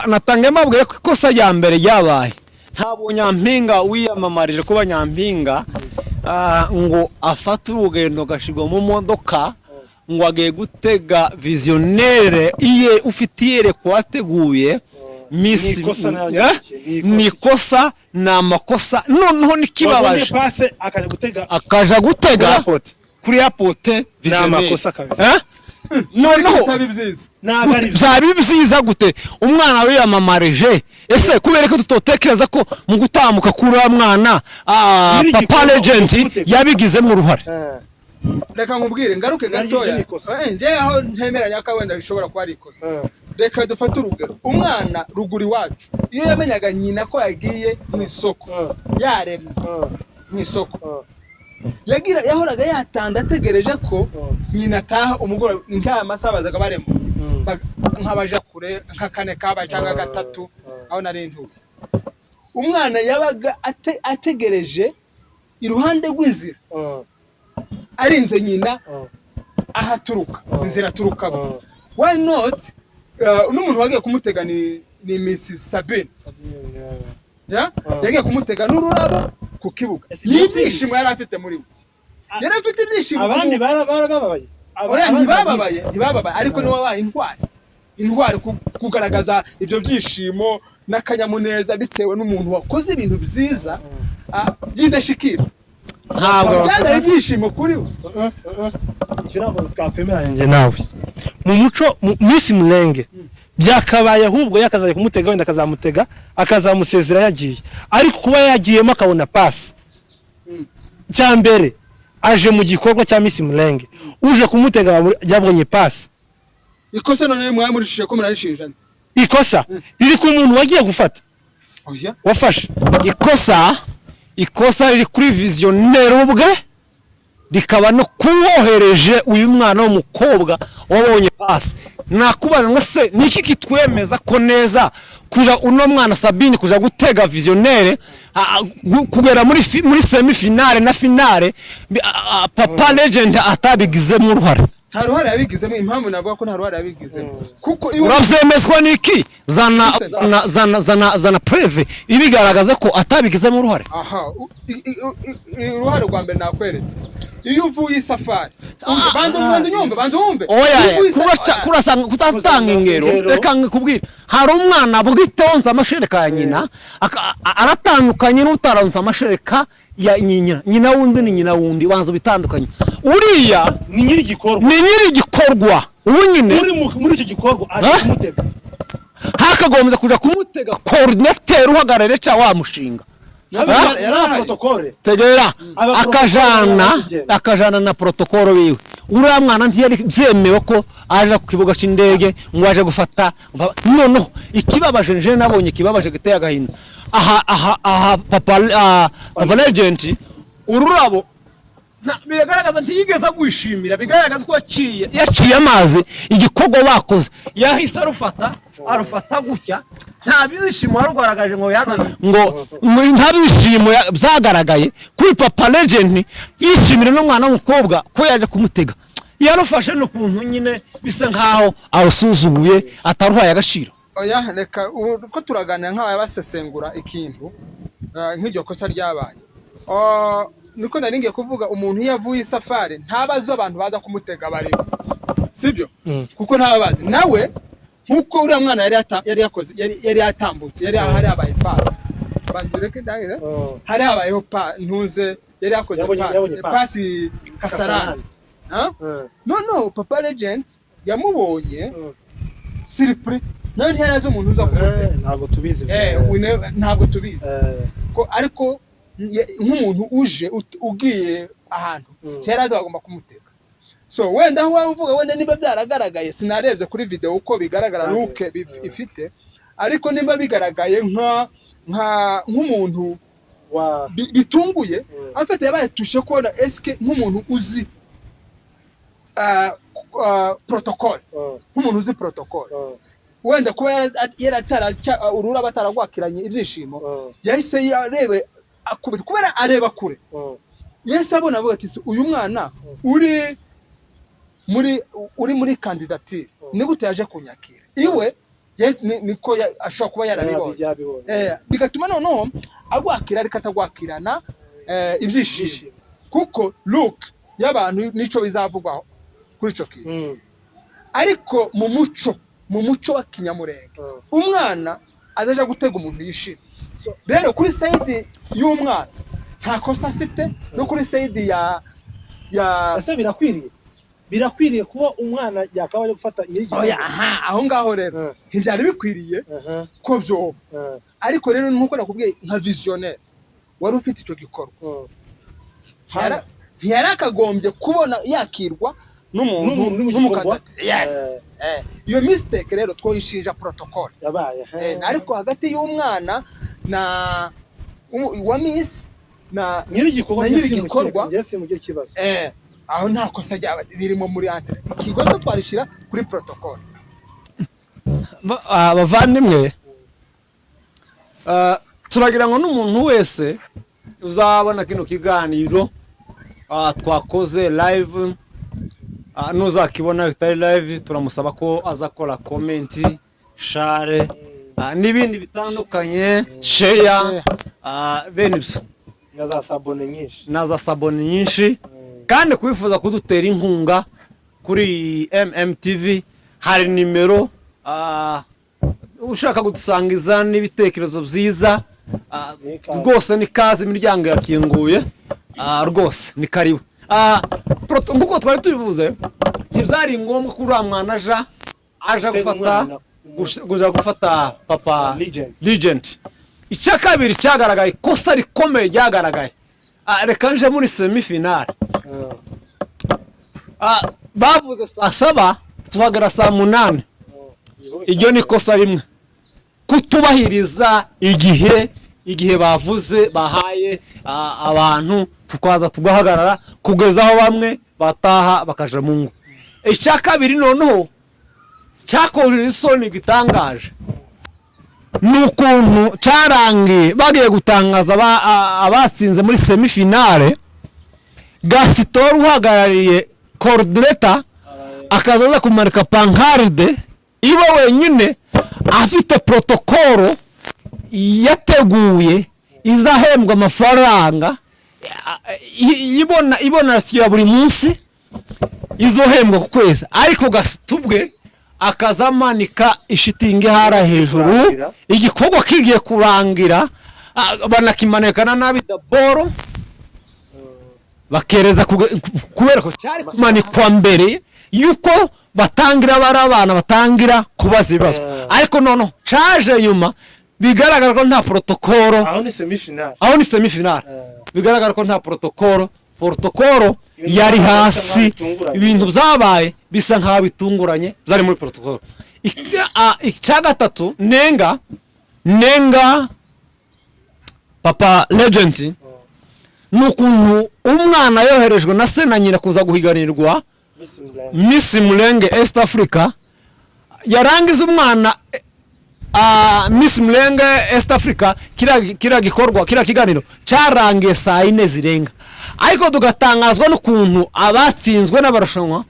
natangiye mbabwira ko ikosa rya mbere ryabaye ntabwo nyampinga wiyamamarije kuba nyampinga ngo afate urugendo gashirwa mu modoka ngo agiye gutega visionnaire iye ufitiye ko wateguye Miss Nikosa na makosa noneho nikibabaje akaja gutega kuri airport n'amakosa kabisa noneho byari byiza gute umwana we yamamarije ese kubera ko tutotekereza ko mu gutamuka kuri mwana papa legend yabigizemo uruhare reka nkubwire ngaruke gatoya nje aho ntemeranya ko wenda bishobora kuba ari ikosa reka dufate urugero umwana ruguri wacu iyo yamenyaga nyina ko yagiye mu isoko yaremye mu isoko yahoraga yatanda ategereje ko nyina ataha umugoroba nk'aya masaha bazaga baremo nk'abaja kure nka kane kaba cyangwa gatatu aho nari ntuye umwana yabaga ategereje iruhande rw'inzira arinze nyina ahaturuka inzira aturuka why not n'umuntu wagiye kumutega ni Mrs Sabine yagiye kumutega n'ururabo ku kibuga n'ibyishimo yari afite muri we yari afite ibyishimo abandi barababaye ntibababaye ariko ni wabaye intwari kugaragaza ibyo byishimo n'akanyamuneza bitewe n'umuntu wakoze ibintu byiza by'indashikira ntabwo byari ibyishimo kuri we kirabo twakwemeranye nawe mu muco Miss Mulenge byakabaye ahubwo yakazaye kumutega wenda akazamutega akazamusezera yagiye ariko kuba yagiyemo akabona pass cyambere aje mu gikorwa cya Miss Mulenge uje kumutega yabonye pass ikosa none mwaye murishije ko murarishinjana ikosa riri ku muntu wagiye gufata wafashe ikosa riri kuri visionnaire ubwe rikaba no kuwohereje uyu mwana w'umukobwa wabonye pass nakubaza ngo se niki kitwemeza ko neza kuja uno mwana Sabine kuja gutega visionnaire kugera muri semi finale na finale papa legend atabigizemo uruhare nta ruhare yabigizemo impamvu navuga ko nta ruhare yabigizemo kuko urabyemezwa niki zana preve ibigaragaza ko atabigizemo uruhare uruhare rwa mbere nakweretse iyo uvuye isafari banze wumve kurasanga kutanga ingero reka nkubwire hari umwana bwitonza amashereka ya nyina aratandukanye n'utaronza amashereka ya nyina wundi ni nyina wundi banza bitandukanye uriya ni nyiri gikorwa ubu nyine muri iki gikorwa ari kumutega hakagombye kuja kumutega coordinateur uhagarare cha wa mushinga protocole tegera akajana na protocole biwe uriya mwana ntiyari byemewe ko aje ku kibuga cy'indege ngo aje gufata noneho ikibabaje nje nabonye kibabaje giteye agahinda papa legend ururabo bigaragaza ntiyigeze gwishimira bigaragaza ko yaciye amazi igikorwa bakoze yahise arufata gutya nta bizishimo harugaraje ngo nta bizishimo byagaragaye kuri papa legend yishimira no mwana w'umukobwa ko yaje kumutega yarufashe no kuntu nyine bisa nkaho arusuzuguye ataruhaye agashiro oya reka ko turaganira nk'aba basesengura ikintu nk'iryo kosa ryabaye niko naringiye kuvuga umuntu yavuye isafari ntabazo abantu baza kumutega bari sibyo kuko ntababazi nawe nkuko uriya mwana yari yakoze yari yatambutse yari hari abaye pass banzureke dangire hari habayeho ntuze yari yakoze pass Kasarani no Papa Legend yamubonye surprise nawe ntiyarazi umuntu uza kumutega ntabwo tubizi ntabwo tubizi ko ariko nk'umuntu uje ugiye ahantu yarazi bagomba kumutega so wenda aho uvuga wenda niba byaragaragaye sinarebye kuri video uko bigaragara nuke ifite ariko niba bigaragaye nk'umuntu bitunguye afite yabaye tushe kubona eske nk'umuntu uzi protocol nk'umuntu uzi protocol wenda kuba yaratara urura bataragwakiranye ibyishimo yahise yarebe akubita kubera areba kure yahise abona avuga ati uyu mwana uri muri candidature ni gute yaje kunyakira iwe yes niko ashobora kuba yarabibonye bigatuma noneho agwakira ariko atagwakirana ibyishimo kuko look y'abantu nico bizavugwaho kuri ico kintu ariko mu muco wa kinyamurenge umwana azaje gutega umuntu yishimye rero kuri side y'umwana nta kosa afite no kuri side ya ase birakwiriye kuba umwana yakabaye gufata nyiri aho ngaho rero ntibyari bikwiriye ko byo ariko rero nkuko nakubwiye nka visionnaire wari ufite ico gikorwa ntiyarakagombye kubona yakirwa n'umuntu n'umukandati yes iyo mistake rero twoyishinja protocol yabaye ariko hagati y'umwana na wa miss na nyiri gikorwa ngese mu gihe kibazo aho nta kosa ririmo muri entre ikigozo twarishira kuri protocol abavandimwe turagira ngo n'umuntu wese uzabona kino kiganiro twakoze live nuzakibona bitari live turamusaba ko azakora comment share n'ibindi bitandukanye share benibso naza sabone nyinshi kandi kwifuza kudutera inkunga kuri MMTV hari nimero ushaka gutusangiza n'ibitekerezo byiza rwose ni kazi imiryango yakinguye rwose ni karibu nguko twari tubivuze ntibyari ngombwa ko uriya mwana aja gufata Papa Legend icya kabiri cyagaragaye kosa rikomeye ryagaragaye reka nje muri semifinale bavuze saa 7 tuhagara saa 8 iryo ni kosa rimwe kutubahiriza igihe bavuze bahaye abantu tukaza tugahagarara kugezaho bamwe bataha bakaja mu ngo icya kabiri noneho cyakoje isoni gitangaje nukuntu cyarangiye bagiye gutangaza abatsinze muri semifinale Gasitor uhagarariye coordinator akazaza kumanika pancarde ibo wenyine afite protocol yateguye izahembwa amafaranga ibona siyo buri munsi izohembwa ku kwezi ariko Gasitubwe akazamanika ishitingi hara hejuru igikorwa kigiye kurangira banakimanekana nabi daboro bakereza kubera ko cyari kumanikwa mbere yuko batangira barabana batangira kubaza ibibazo ariko nono caje nyuma bigaragara ko nta protokolo aho ni semifinale bigaragara ko nta protokolo yari hasi ibintu byabaye bisa nkaho bitunguranye zari muri protokolo icya gatatu nenga Papa Legend nukuntu umwana yoherejwe na se na nyina kuza guhiganirwa Miss Mulenge East Africa yarangiza umwana Miss Mulenge East Africa kira gikorwa kira kiganiro cyarangiye saa 4 zirenga ariko tugatangazwa n'ukuntu abatsinzwe n'abarushanwa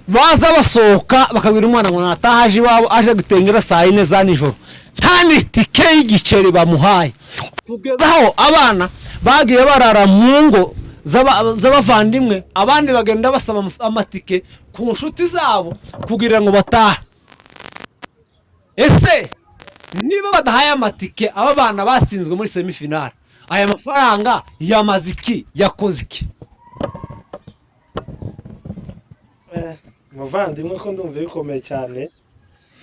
baza basohoka bakabwira umwana ngo natahaje iwabo aje gutengera saa 4 za nijoro tani tike y'igiceri bamuhaye kugezaho abana bagiye barara mu ngo z'abavandimwe abandi bagenda basaba amatike ku nshuti zabo kugira ngo bataha ese niba badahaye amatike aba bana batsinzwe muri semifinale aya mafaranga yamaze iki yakoze iki? muvandimwe ko ndumva bikomeye cyane.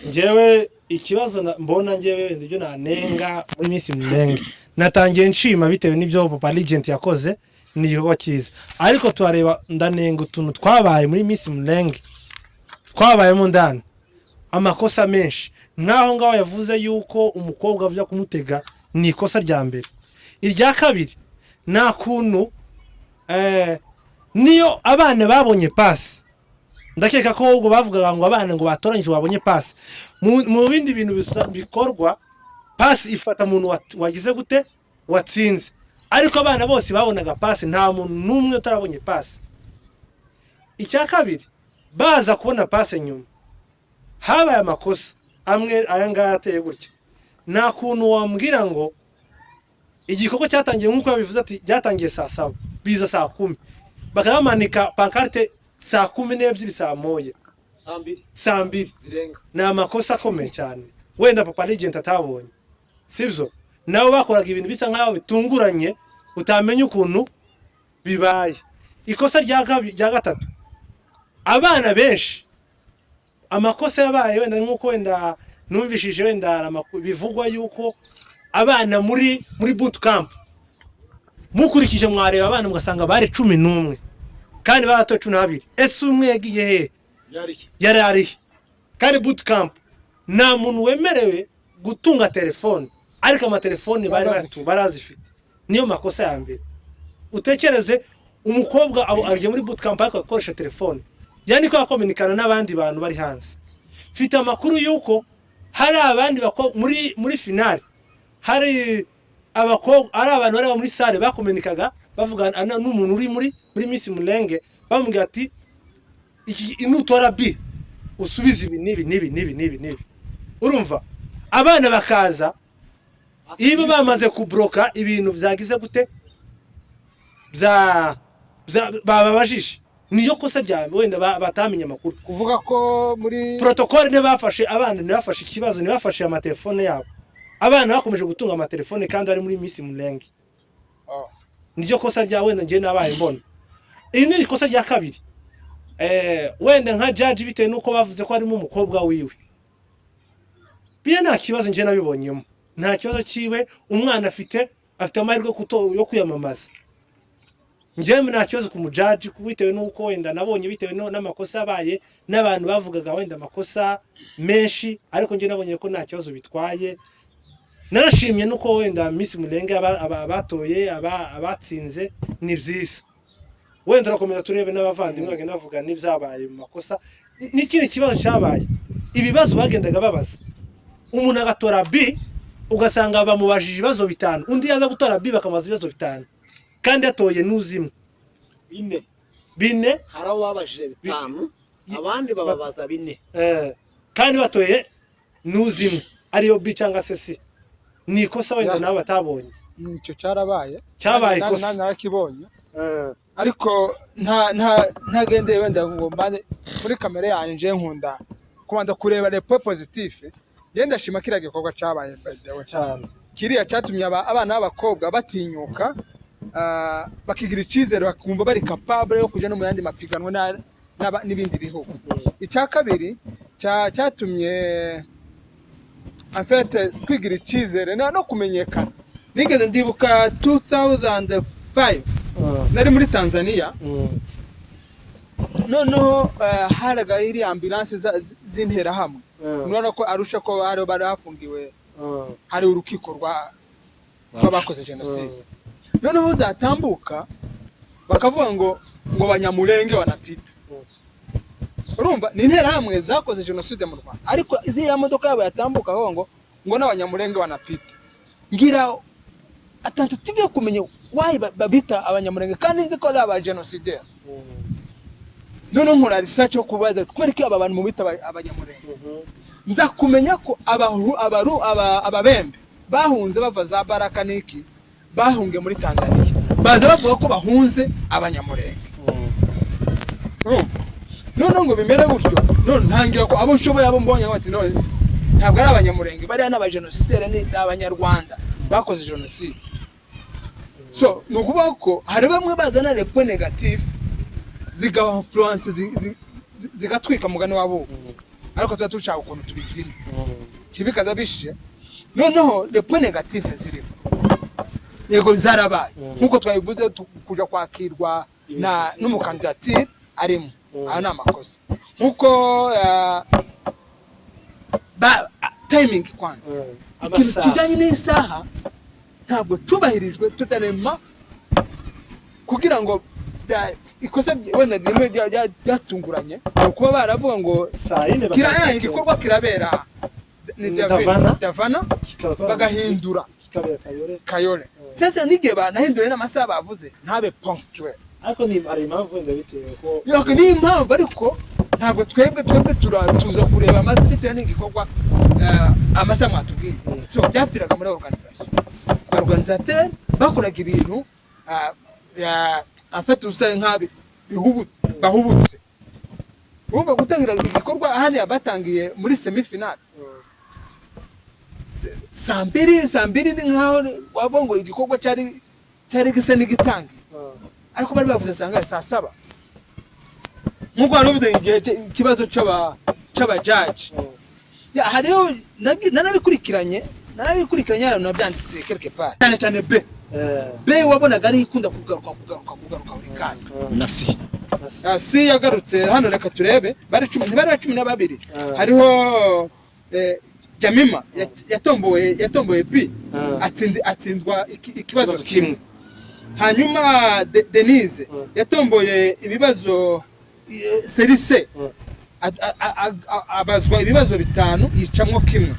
Njyewe ikibazo mbona njyewe wenda ibyo nanenga muri Miss Mulenge natangiye nshima bitewe n'ibyo Papa Legend yakoze ni igikorwa cyiza, ariko tuareba ndanenga utuntu twabaye muri Miss Mulenge twabayemo ndani amakosa menshi. Naho ngaho yavuze yuko umukobwa avya kumutega ni ikosa rya mbere. Irya kabiri na kuntu niyo abana babonye pass, ndakeka ko ubwo bavugaga ngo abana ngo batoranyije babonye pass. Mu bindi bintu bikorwa pass ifata umuntu wagize gute watsinze, ariko abana bose babonaga pass, nta muntu numwe utarabonye pass. Icya kabiri baza kubona pass nyuma habaye amakosa amwe ayanga ateye gutya. Nta kuntu wambwira ngo igikorwa cyatangiye nkuko yabivuze ati byatangiye saa 7 biza saa 10 bakamanika pancarte saa 12 saa moya saa 2 zirenga. Na makosa akomeye cyane wenda Papa Legend atabonye, sibyo? Nabo bakoraga ibintu bisa nkaho bitunguranye utamenya ukuntu bibaye. Ikosa rya gatatu abana benshi amakosa yabaye wenda nkuko wenda numvishije wenda bivugwa yuko abana muri boot camp mukurikije mwareba abana mugasanga bari 11 kandi baratoye 12. Ese umwe yagiye he? Yari ari kandi boot camp nta muntu wemerewe gutunga telefone, ariko amatelefone barazifite. Niyo makosa ya mbere. Utekereze umukobwa aje muri boot camp ariko akoresha telefone, yani ko akominikana n'abandi bantu bari hanze. Mfite amakuru yuko hari abandi muri finale hari abakobwa ari abantu bari muri salle bakominikaga bavugana n'umuntu uri muri Miss Mulenge bamubwira ati inutora B usubize ibi nibi. Urumva abana bakaza ibo bamaze kubloka ibintu byagize gute bababajishe. Niyo kosa ryame wenda batamenye amakuru kuvuga ko muri protocole ne bafashe abana ne bafashe ikibazo ne bafashe amatelefone yabo. Abana bakomeje gutunga amatelefone kandi ari muri Miss Mulenge. Niyo kosa rya wenda ngiye nabaye mbona. Iyi ni kosa rya kabiri. Wenda nka judge bitewe nuko bavuze ko ari mu mukobwa wiwe. Bia nta kibazo ngiye nabibonyemo. Nta kibazo ciwe umwana afite amahirwe yo kuyamamaza. Ngiye nta kibazo ku mujudge kubitewe nuko wenda nabonye bitewe n'amakosa abaye n'abantu bavugaga wenda amakosa menshi, ariko ngiye nabonye ko nta kibazo bitwaye. Narashimye nuko wenda Miss Mulenge abatoye abatsinze ni byiza. Wenda turakomeza turebe n'abavandimwe bagenda bavuga n'ibyabaye mu makosa. N'ikindi kibazo cyabaye ibibazo bagendaga babaza umuntu agatora B ugasanga bamubajije ibibazo 5, undi yaza gutora B bakamaza ibibazo 5 kandi yatoye n'uzimwe bine haraho wabajije 5 abandi bababaza 4 kandi batoye n'uzimwe ariyo B cyangwa se C. Ni ikosa wenda nawe batabonye. Icyo cyabaye ikosa narakibonye, ariko ntagendeye wenda ngo mbane muri kamera yanje nkunda kubanza kureba le point positif. Genda shima kira gikorwa cyabaye cyane kiriya cyatumye abana b'abakobwa batinyuka bakigira icizere bakumva bari capable yo kuja no mu yandi mapiganwa n'ibindi bihugu. Icya kabiri cyatumye en fait twigira icizere no kumenyekana. Nigeze ndibuka 2005 nari muri Tanzania. Noneho haraga iri ambulance zintera hamwe. Nurana ko arusha ko bari hafungiwe hari urukiko rw'abakoze genocide. Noneho zatambuka bakavuga ngo Banyamulenge wanapita. Urumva ni intera hamwe zakoze genocide mu Rwanda, ariko izira modoka yabo yatambuka ngo n'Abanyamulenge wanapita. Ngira atentative yo kumenya why babita Abanyamulenge kandi nzi ko ari aba genocide. None nkora research yo kubaza kwereka aba bantu mu bita Abanyamulenge. Nza kumenya ko ababembe bahunze bava za Baraka niki bahunge muri Tanzania. Baza bavuga ko bahunze Abanyamulenge. None ngo bimera gutyo. None ntangira ko abo nshoboye abo mbonye bati none ntabwo ari abanyamurenge bari n'abajenosidere ni abanyarwanda bakoze jenoside. So nukuvuga ko hari bamwe bazana les points négatifs zigawa influence zigatwika mugani wabo, ariko tuba tushaka ukuntu tubizina kibikaza bishe. Noneho les points négatifs ziri yego zarabaye nkuko twabivuze kuja kwakirwa na n'umukandidatire arimo ana makosa nkuko timing kwanza ikintu kijanye n'isaha ntabwo cubahirijwe tutarema kugira ngo ikosa wenda rimwe ryatunguranye kuba baravuga ngo kiraya igikorwa kirabera ni Davana bagahindura Kayole. Sasa nige banahindura n'amasaha bavuze ntabe punctuel. Ariko ni ari impamvu wenda bitewe ko yoko ni impamvu ariko ntabwo twebwe turatuza kureba amasaha bitewe n'igikorwa amasaha mwatubwiye. So byapfiraga muri organisation. Organisateur bakoraga ibintu afite usaye nkabi bahubutse. Ubu gutangira igikorwa ahandi yabatangiye muri semi-final. Sambiri ni nkaho wabongo igikorwa cyari gisa n'igitangi. Ariko bari bavuze sanga saa 7. Nkuko baruvuze igihe kibazo cy'aba judge. Ya hariyo nanabikurikiranye hano nabyanditse quelque part. Cyane B wabonaga ari ikunda kugaruka buri kanya. Si yagarutse hano reka turebe bari 12 hariho Jamima yatomboye B atsindwa ikibazo kimwe. Hanyuma Denise yatomboye ibibazo serise abazwa ibibazo 5 yicamwo kimwe.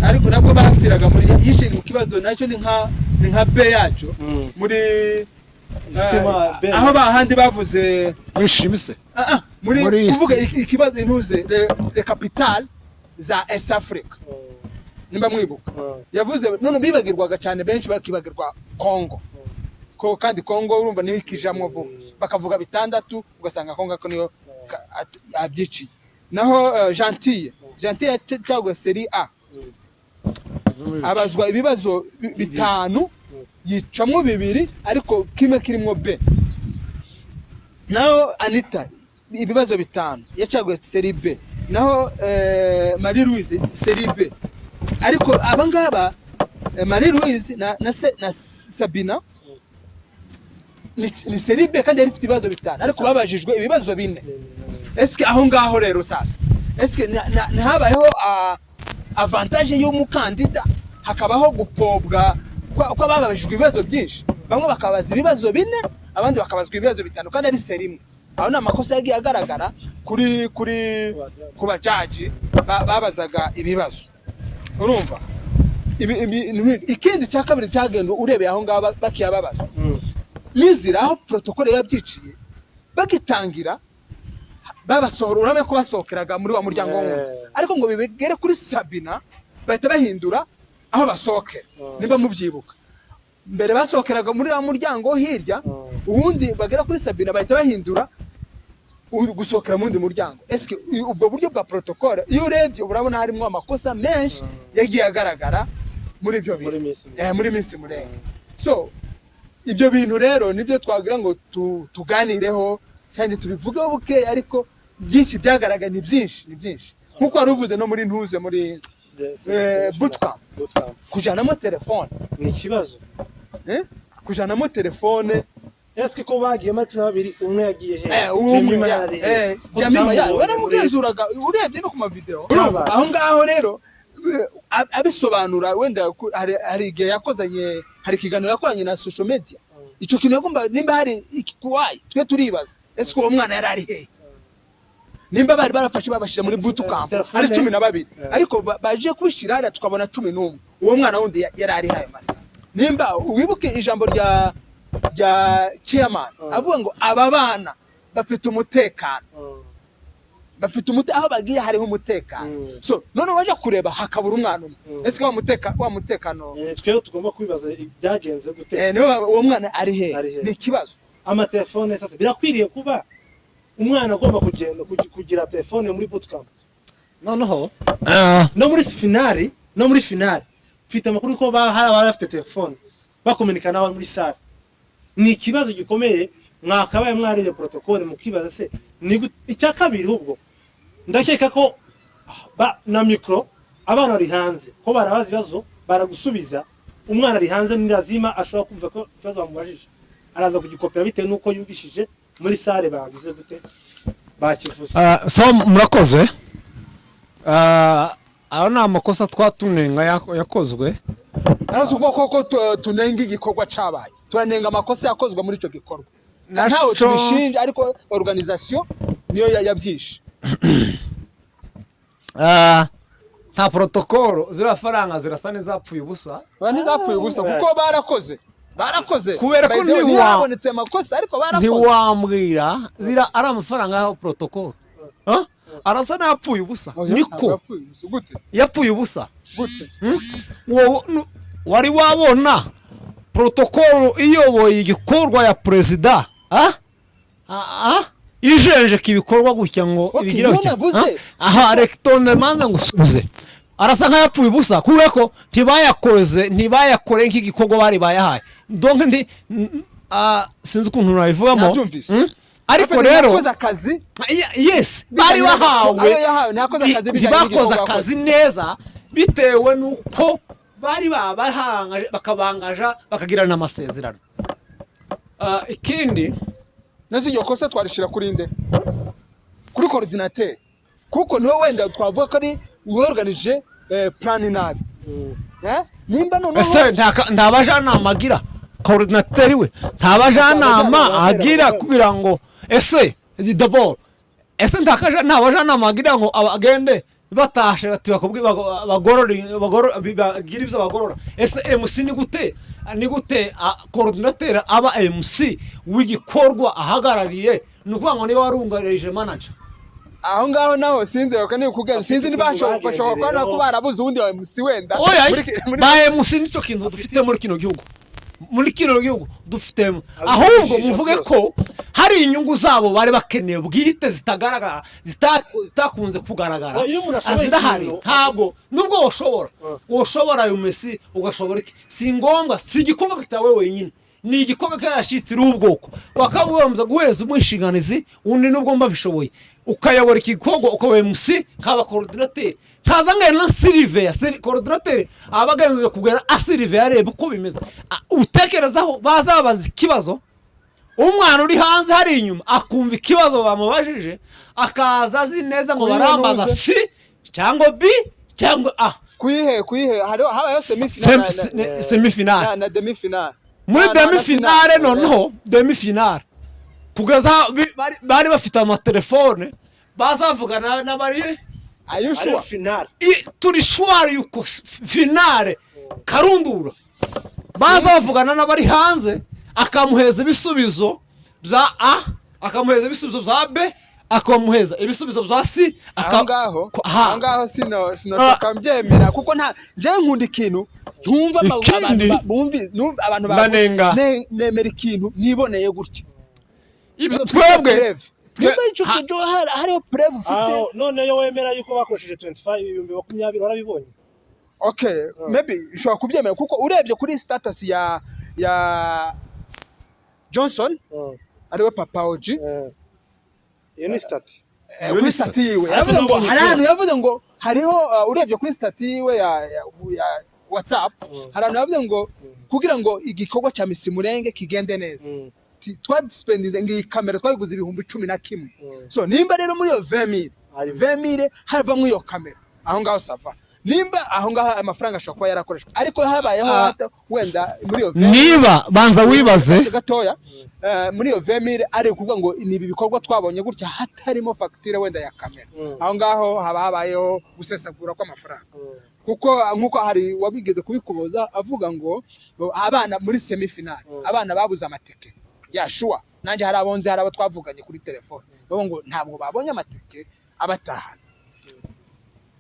Ariko nabwo batiraga muri yishe mu kibazo nacyo ni nka BYACU muri aho bahandi bavuze wishimise muri kuvuga ikibazo intuze le capital za East Africa. Nimba mwibuka yavuze none bibagirwaga cyane benshi bakibagirwa Congo ko kandi Congo urumva niho ikijamwo vuba bakavuga 6 ugasanga Congo ko niyo abyiciye. Naho Gentil cyagwa Serie A abazwa ibibazo 5 yicamwo 2 ariko kimwe kirimo B. Naho Anita ibibazo 5 yacagwe Serie B. Naho Marie Louise Serie B. Ariko abangaba Marie Louise na Sabina ni Serie B kandi yarifite ibibazo 5 ariko babajijwe ibibazo 4. Eske aho ngaho rero sasa eske ntihabayeho avantage y'umukandida hakabaho gupfobwa kwa babajijwe ibibazo byinshi, bamwe bakabaza ibibazo 4 abandi bakabazwa ibibazo 5 kandi ari Serie imwe. Aho na makosa yagiye agaragara kuri kuba judge babazaga ibibazo. Urumva ikindi cya kabiri cyagendo urebeye aho ngaba bakiyababaza nizira aho protocole yabyiciye bagitangira babasohora urame ko basohokeraga muri wa muryango wundi, ariko ngo bibegere kuri Sabina bahita bahindura aho basohokera. Nimba mubyibuka mbere basohokeraga muri wa muryango hirya ubundi bagera kuri Sabina bahita bahindura gusohokera mu ndi muryango. Eske ubwo buryo bwa protocole iyo urebye urabona harimo amakosa menshi yagiye agaragara muri ibyo bintu muri Miss Mulenge. So ibyo bintu rero nibyo twagira ngo tuganireho cyane tubivugeho buke, ariko byinshi byagaragara ni byinshi nkuko waruvuze no muri ntuze muri bootcamp kujanamo telefone ni ikibazo kujanamo telefone. Eske ko bagiye mati na 2 umwe yagiye Jamima baramugenzuraga urebye no ku ma video aho ngaho rero abisobanura wenda hari igihe yakozanye hari kiganiro yakoranye na social media. Ico kintu yagomba nimba hari ikikuwaye twe turibaza eske uwo mwana yari ari he, nimba bari barafashe babashira muri bootcamp ari 12 ariko baje kubishira ara tukabona 11 uwo mwana wundi yari ari haye masa. Nimba wibuke ijambo rya chairman avuga ngo aba bana bafite umutekano aho bagiye hariho umutekano. So none waje kureba hakabura umwana eske wa mutekano twe tugomba kwibaza byagenze gute uwo mwana ari he ni kibazo. Ama telefone sasa birakwiriye kuba umwana agomba kugenda kugira telefone muri bootcamp noneho no muri finale mfite amakuru ko bafite telefone bakomunika nawe muri sale. Ni ikibazo gikomeye mwakabaye mwariye protocole mukibaza se ni icya kabiri ubwo ndakeka ko na micro abana bari hanze ko barabaza ibibazo baragusubiza umwana ari hanze ni lazima ashobora kumva ko ikibazo bamubajije araza kugikopera bitewe nuko yumvishije muri sale bagize gute bakivuze. So murakoze aho ni amakosa twatunenga yakozwe. Arazi uko tunenga igikorwa cabaye turanenga amakosa yakozwe muri ico gikorwa ntawe tubishinja ariko organisation niyo yabyishe. Ta protocole zirafaranga zirasa nezapfuye ubusa. Ntizapfuye ubusa kuko barakoze kubera ko ntiwabonetse amakosa ariko barakoze. Ntiwambwira zira ari amafaranga ya protocole. Arasa napfuye ubusa. Niko yapfuye ubusa. Gute? Wari wabona protocole iyoboye igikorwa ya president ijenje kibikorwa gutya ngo ibigira gutya. Aha rectone manza ngusubize. Arasa nka yapfuye ubusa kubera ko ntibayakore nk'igikorwa bari bayahaye. Donc ndi sinzi ukuntu nabivugamo. Ariko rero yakoze akazi. Yes, bari bahawe bakoze akazi neza bitewe nuko bari babahangaje bakabangaja bakagirana amasezerano. Ikindi nazo iyo kosa twarishira kuri nde kuri coordinateur kuko niwe wenda twavuga ko ari uorganije plan nabi. Nimba noneho ese ndabajana agira coordinateur we ntabajana agira kugira ngo ese d'abord ese ntabajana agira ngo abagende batashe bati bagorora bagira ibyo bagorora. Ese MC ni gute coordinateur aba MC w'igikorwa ahagarariye nukuvuga ngo niwe warungarije manager aho ngaho naho sinzi bakane kugira sinzi nibashobora ko barabuze ubundi wa MC wenda ba MC nico kintu dufite muri kino gihugu dufitemo ahubwo muvuge ko hari inyungu zabo bari bakeneye bwite zitagaragara zitakunze kugaragara azirahari. Ntabwo nubwo woshobora uyu Messi ugashobora si ngombwa si igikorwa cyawe wenyine ni igikorwa cyashitse ubwoko wakabubanza guheza umwishinganizi undi nubwo mba bishoboye ukayobora igikorwa ukabaye MC kaba coordinateur kazangaye na Silver coordinateur abaganze kugera Silver yareba uko bimeze utekerezaho bazabaza ikibazo umwana uri hanze hari inyuma akumva ikibazo bamubajije akaza azi neza ngo barambaza C cyangwa B cyangwa A kuyihe habayo semifinale na demi-finale. Muri demi-finale noneho demi-finale kugeza bari bafite amatelefone bazavugana n'abari ayushwa finale turi shwari yuko finale karundura bazavugana n'abari hanze akamuheza ibisubizo bya A akamuheza ibisubizo bya B akamuheza ibisubizo bya C ahangaho sinoshaka mbyemera kuko nta je nkunda ikintu ntumva abantu banenga nemera ikintu niboneye gutya ibyo twebwe ico cyo hariho preuve ufite none yo wemera yuko bakoresheje 25,20 warabibonye. Okay, maybe nshobora kubyemera kuko urebye kuri status ya Johnson ariwe Papa Oji iyo ni stat kuri stat yiwe yavuze ngo hariho urebye kuri stat yiwe ya WhatsApp harano yavuze ngo kugira ngo igikorwa cya Miss Mulenge kigende neza twaspendinze ngi kamera twayiguze 11,000. So nimba rero muri yo 20,000 havamwe iyo kamera aho ngaho sava nimba aho ngaho amafaranga ashobora kuba yarakoreshwa ariko habayeho hata wenda muri yo 20,000 niba banza wibaze gatoya muri yo 20,000 ari kuvuga ngo nibi bikorwa twabonye gutya hatarimo facture wenda ya kamera aho ngaho habayeho gusesagura kwa amafaranga kuko nkuko hari wabigeze kubikuboza avuga ngo abana muri semifinale abana babuze amatike ya sure nanje hari abonze hari abo twavuganye kuri telefone babo ngo ntabwo babonye amatike abatahana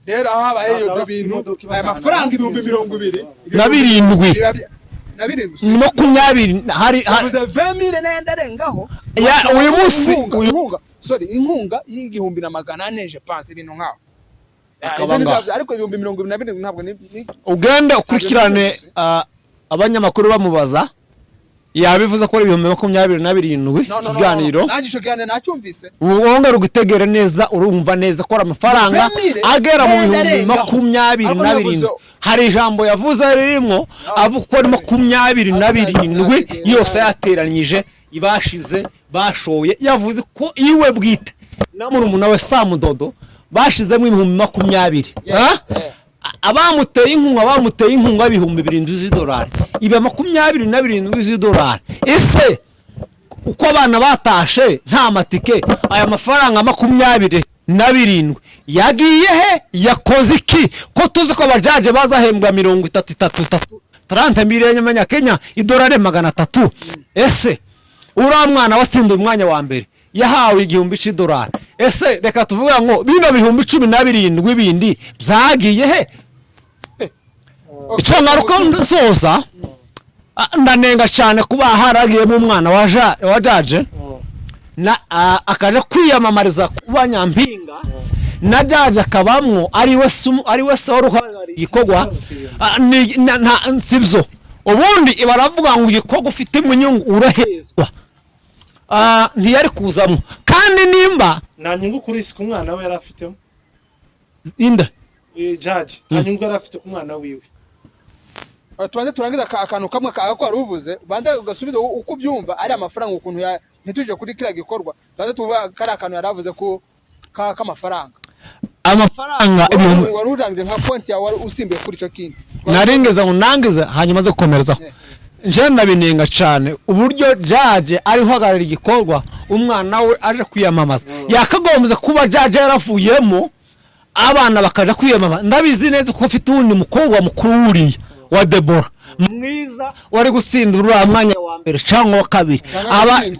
rero aho habaye iyo bintu aya mafaranga 20,000 na 20 hari 20,000 nayendarengaho uyu munsi inkunga y'igihumbi na 400 je pense ibintu nkaho ariko 2027 ntabwo ni ugenda ukurikirane abanyamakuru bamubaza yabivuze ko ari 2027 ikiganiro nagisho gane nacyumvise uwonga rugutegera neza urumva neza ko amafaranga agera mu 2027 hari ijambo yavuze ririmo avuga ko 27 yose yateranyije ibashize bashoye yavuze ko iwe bwite namurumuna we Samudodo bashizemo 2020 abamuteye inkunga bihumbi 7 $2 iba 27 $2 ese uko abana batashe nta matike aya mafaranga 27 yagiye he yakoze iki ko tuzi ko abajaje bazahembwa 30 miliyoni Kenya $300 300 ese ura mwana wasinda umwanya wa mbere yahawe $1000 ese reka tuvuga ngo bino 17 bindi byagiye he icyo naruko soza ndanenga cyane kuba haragiye mu mwana wajaje na akaje kwiyamamariza kuba nyampinga na jaje akabamwo ari we soruhari Gikorwa sibyo ubundi baravuga ngo Gikorwa ufite munyungu urahezwa ntiyari kuzamo kandi nimba nta nyungu kuri isi ku mwana we yari afitemo inda jaje nta nyungu yari afite ku mwana wiwe tubanze turangiza akantu kamwe ko waruvuze banda ugasubiza uko byumva ari amafaranga ukuntu ntituje kuri kira Gikorwa tubanze tuvuga kari akantu yaravuze ko k'amafaranga warurangije nka point ya wari usimbiye kuri ico kindi narengeza ngo nangize hanyuma zo komerezaho nje nabinenga cyane uburyo jaje ari uhagarara Gikorwa umwana we aje kwiyamamaza yakagombye kuba jaje yarafuyemo abana bakaja kwiyamamaza ndabizi neza ko ufite undi mukobwa mukuru wuriya wa Debora mwiza wari gutsindura mwanya wa mbere cyangwa wa kabiri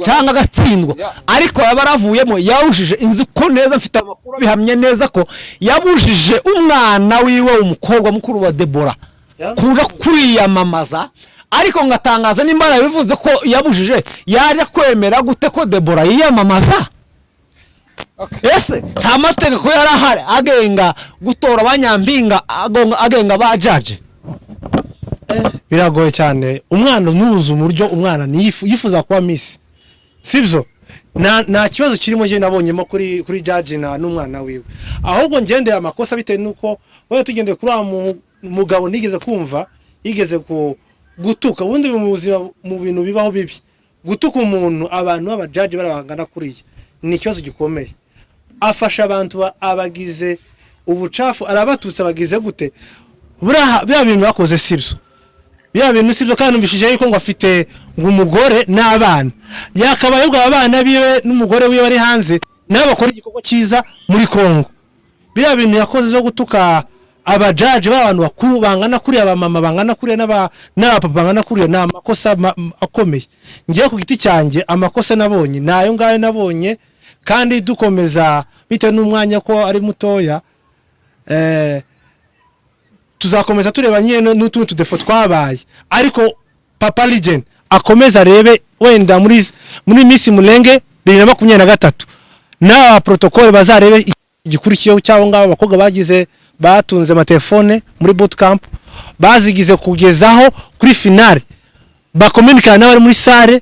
cyangwa agatsindwa ariko yabaravuyemo yawushije inzi ko neza mfite amakuru bihamye neza ko yabujije umwana wiwe umukobwa mukuru wa Debora kuja kwiyamamaza ariko ngatangaza nimbara bivuze ko yabujije yaje kwemera gute ko Debora yiyamamaza ese nta mategeko yarahari agenga gutora abanyampinga agenga bajaje biragoye cyane umwana nubuze umuryo umwana yifuza kuba miss sibyo nta kibazo kirimo je nabonyemo kuri judge n'umwana wiwe ahubwo ngendeye amakosa bitewe nuko wowe tugendeye kuri mugabo nigeze kumva yigeze gutuka ubundi mu buzima mu bintu bibaho bibi gutuka umuntu abantu b'abajudge barabangana kuriye ni ikibazo gikomeye afasha abantu abagize ubucafu arabatutse abagize gute bya bintu bakoze sibyo bya bintu sibyo kandi numvishije yuko ngo afite umugore n'abana yakabaye ubwo abana biwe n'umugore wiwe bari hanze nabo bakora igikorwa cyiza muri Kongo bya bintu yakoze zo gutuka abajaje b'abantu bakuru bangana kuri abamama bangana kuri n'abapapa bangana kuri na amakosa akomeye ngiye ku giti cyanjye amakosa nabonye nayo ngayo nabonye kandi dukomeza bite n'umwanya ko ari mutoya tuzakomeza tureba nyene n'utuntu defo twabaye ariko Papa Legend akomeza rebe wenda muri Miss Mulenge 2023 na protocole bazarebe igikurikiyeho cyabo ngabo abakobwa bagize batunze amatelefone muri bootcamp bazigize kugezaho kuri finale bakomunikana n'abari muri sare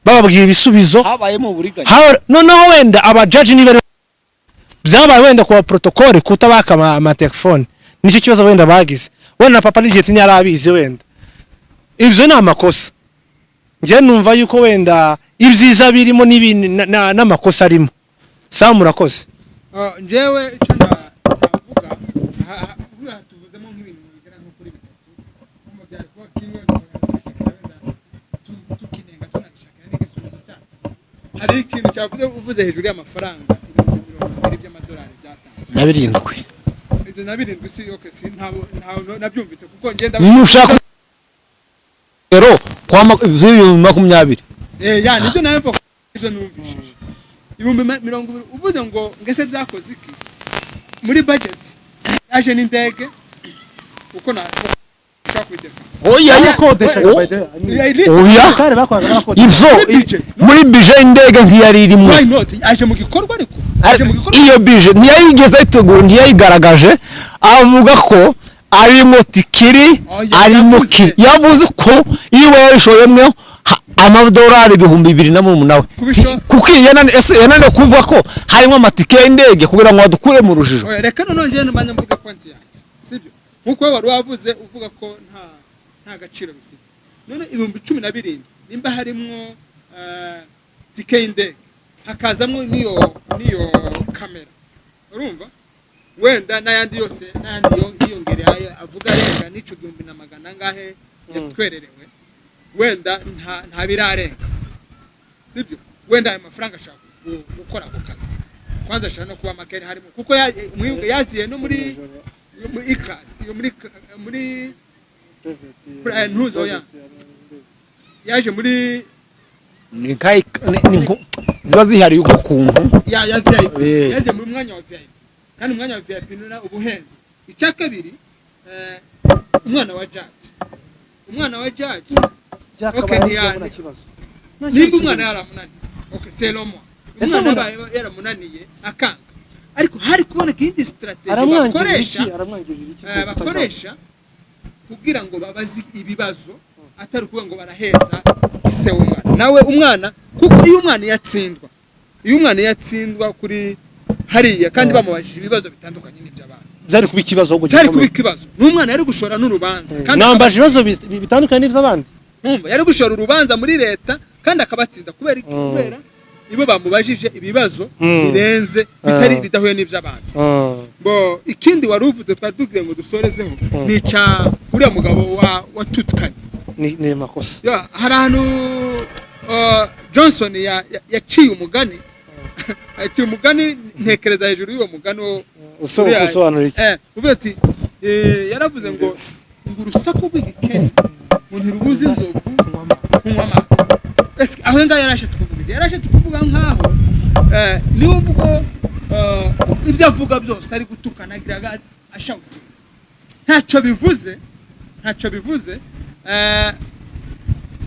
bababwiye ibisubizo habaye mu buriganya noneho wenda aba judge ni bari byabaye wenda kwa protocole kutabaka amatelefone nicyo kibazo wenda bagize wenda Papa Legend ni arabize wenda ibyo ni amakosa nje numva yuko wenda ibyiza birimo n'amakosa arimo sa murakoze njewe icyo navuga tuvuzemo nk'ibintu bigera nko kuri bitatu mu byari kuba kimwe tukinenga tunashaka n'igisubizo cyacu hari ikintu cyavuze uvuze hejuru y'amafaranga $20 byatanzwe nabirindwi si okay si ntawo nabyumvise kuko ngenda mushaka rero kwa 2020 ya nibyo nawe mvuga ibyo numvishije 2020 uvuze ngo ngese byakoze iki muri budget yaje n'indege uko na oya yakodesha ibyo muri budget indege ntiyari irimo why not aje mu Gikorwa ariko iyo bije ntiyayigeze itegura ntiyayigaragaje avuga ko arimo tikiri arimo ki yavuze ko iwe yabishoyemwe amadolari 2,000 nawe kuko yanane kuvuga ko harimo amatike y'indege kugira ngo adukure mu rujijo. Reka none nje mbanya mvuga point yanjye sibyo nkuko wari wavuze uvuga ko nta gaciro bifite none 12,000 nimba harimo tike y'indege hakazamwe niyo kamera urumva wenda n'ayandi yose hiyongere avuga renga n'ico 1,000 ngahe yatwererewe wenda nta birarenga sibyo wenda ayo mafaranga ashaka gukora ako kazi kwanza ashaka no kuba makere harimo kuko umwibwe yaziye no muri class iyo muri ntuzo ya yaje muri ni kai ziba zihari uko kuntu ya VIP yaje muri mwanya wa VIP kandi umwanya wa VIP nuna ubuhenzi icya kabiri umwana wa judge okay niyana kibazo nimba umwana yaramunani okay selomo umwana yaramunaniye akanga ariko hari kuboneka indi strategy bakoresha kugira ngo babazi ibibazo atari kuvuga ngo baraheza ise umwana nawe umwana kuko iyo umwana yatsindwa kuri hariya kandi bamubajije ibibazo bitandukanye n'iby'abana byari kuba ikibazo ahubwo cyari kuba ikibazo n'umwana yari gushora n'urubanza kandi nambaje ibibazo bitandukanye n'iby'abandi yari gushora urubanza muri leta kandi akabatsinda kubera ibo bamubajije ibibazo birenze bitari bidahuye n'iby'abandi bo ikindi wari uvuze twadugiye ngo dusorezeho nica uriya mugabo wa tutkanye ni makosa hari ahantu Johnson yaciye umugani ati umugani ntekereza hejuru y'uwo mugano usobanura iki uvuga ati yaravuze ngo urusaku rw'igikeri ngo ntirubuze inzovu kunywa amazi aho ngaho yarashatse kuvuga nkaho nubwo ibyo avuga byose ari gutukana agiraga ashauti ntacyo bivuze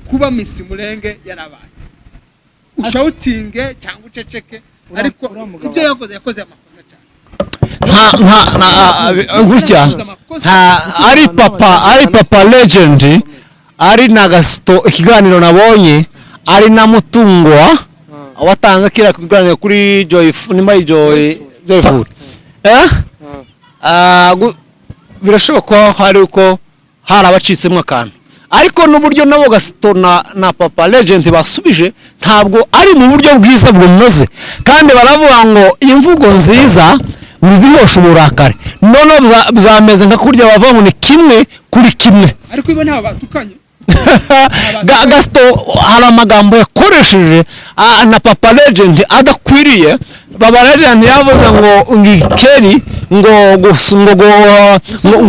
kuba Miss Mulenge yarabaye ushautinge cyangwa uceceke ariko ibyo yakoze amakosa cyane gutya ari papa legend ari nagasito ikiganiro nabonye ari na mutungwa watanze kira kuganira kuri Joyful birashoboka hari uko hari abacitsemo akantu ariko n'uburyo nabo gasito na papa legend basubije ntabwo ari mu buryo bwiza bunoze kandi baravuga ngo imvugo nziza nizihosha uburakare none bizameze nka kurya bava ngo ni kimwe kuri kimwe ariko ibo nta batukanye gasito hari amagambo yakoresheje na papa legend adakwiriye baba legend yavuze ngo ngikeri ngo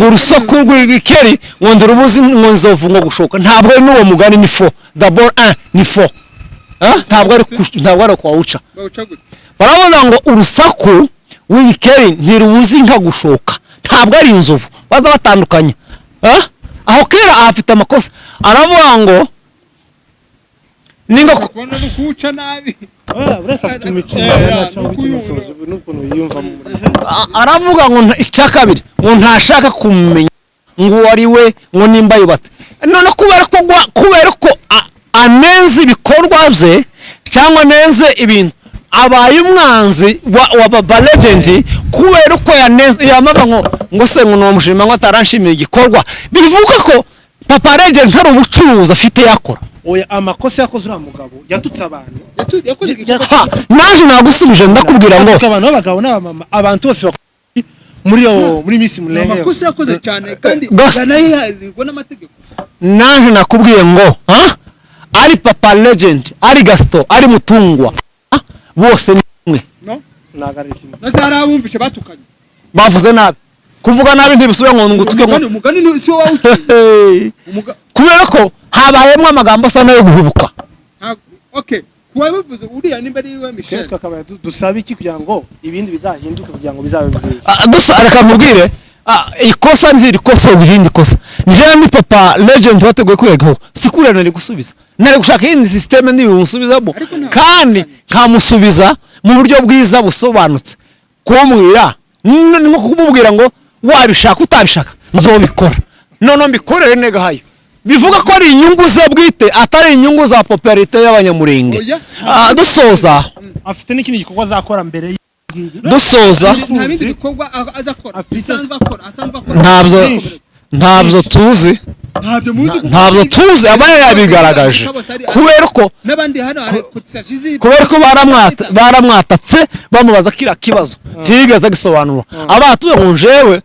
urusaku rw'igikeri ngo ndurubuzi ngo nzovu ngo gushoka ntabwo ari n'uwo mugani ni fo d'abord ni fo ntabwo ari kwawuca baravuga ngo urusaku w'igikeri ntirubuzi nka gushoka ntabwo ari inzovu baza batandukanye aho kera afite amakosa aravuga ngo ninga kubona kuca nabi aravuga ngo icya kabiri ngo ntashaka kumenya ngo wari we ngo nimba yubatse none kubera ko anenze ibikorwa bye cyangwa anenze ibintu abaye umwanzi wa baba legend kubera ko yamaba ngo se ngo nomushima ngo atarashimira igikorwa bivuga ko papa legend ntari ubucuruzi afite yakora oya amakosa yakoze uriya mugabo yatutse abantu naje nagusubije ndakubwira ngo abantu b'abagabo n'abamama abantu bose muri Miss Mulenge amakosa yakoze cyane kandi yanayiharirwa n'amategeko naje nakubwiye ngo ari papa legend ari gasito ari mutungwa bose nimwe nazara abumvishe batukanye bavuze nabi kuvuga nabi ntibisubira ngo ngutuke ngo umugani ni cyo wawuti kubera ko habayemo amagambo asa nayo guhubuka okay kuwabivuze uriya nimba ari we Michel akaba dusaba iki kugira ngo ibindi bizahinduka kugira ngo bizabe gusa reka mubwire ikosa nzira ikosa ubirindi kosa njye ndi papa legend wateguye kwigaho sikure nari gusubiza nari gushaka iyi system ntibimusubizamo kandi nkamusubiza mu buryo bwiza busobanutse kumwira nko kumubwira ngo wabishaka utabishaka nzobikora none mbikorere nega hayo bivuga ko ari inyungu ze bwite atari inyungu za popularite y'abanyamurenge dusoza afite n'ikindi gikorwa azakora mbere dusoza nta bindi bikorwa azakora bisanzwe akora ntabyo tuzi ntabyo tuzi abaye yabigaragaje kubera ko baramwatatse bamubaza kira kibazo ntigeze gisobanura abatuye ngo jewe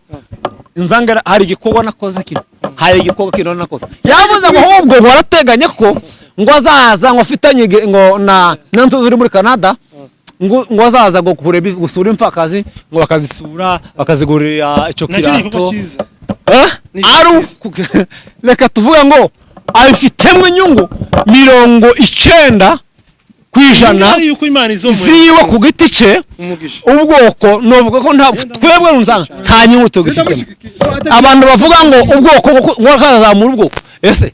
inzangara hari igikorwa nakoze kino hari igikorwa kino nakoze yavuze ngo ahubwo warateganya ko ngo azaza ngo afitanye ngo na nzo ziri muri Canada ngo azaza ngo gusura imfakazi ngo bakazisura bakazigurira icyo kirato reka tuvuga ngo abifitemo inyungu 90% ziwe ku giti cye ubwoko novuga ko twebwe nta nyungu tugifitemo abantu bavuga ngo ubwoko ngo kazamura ubwoko ese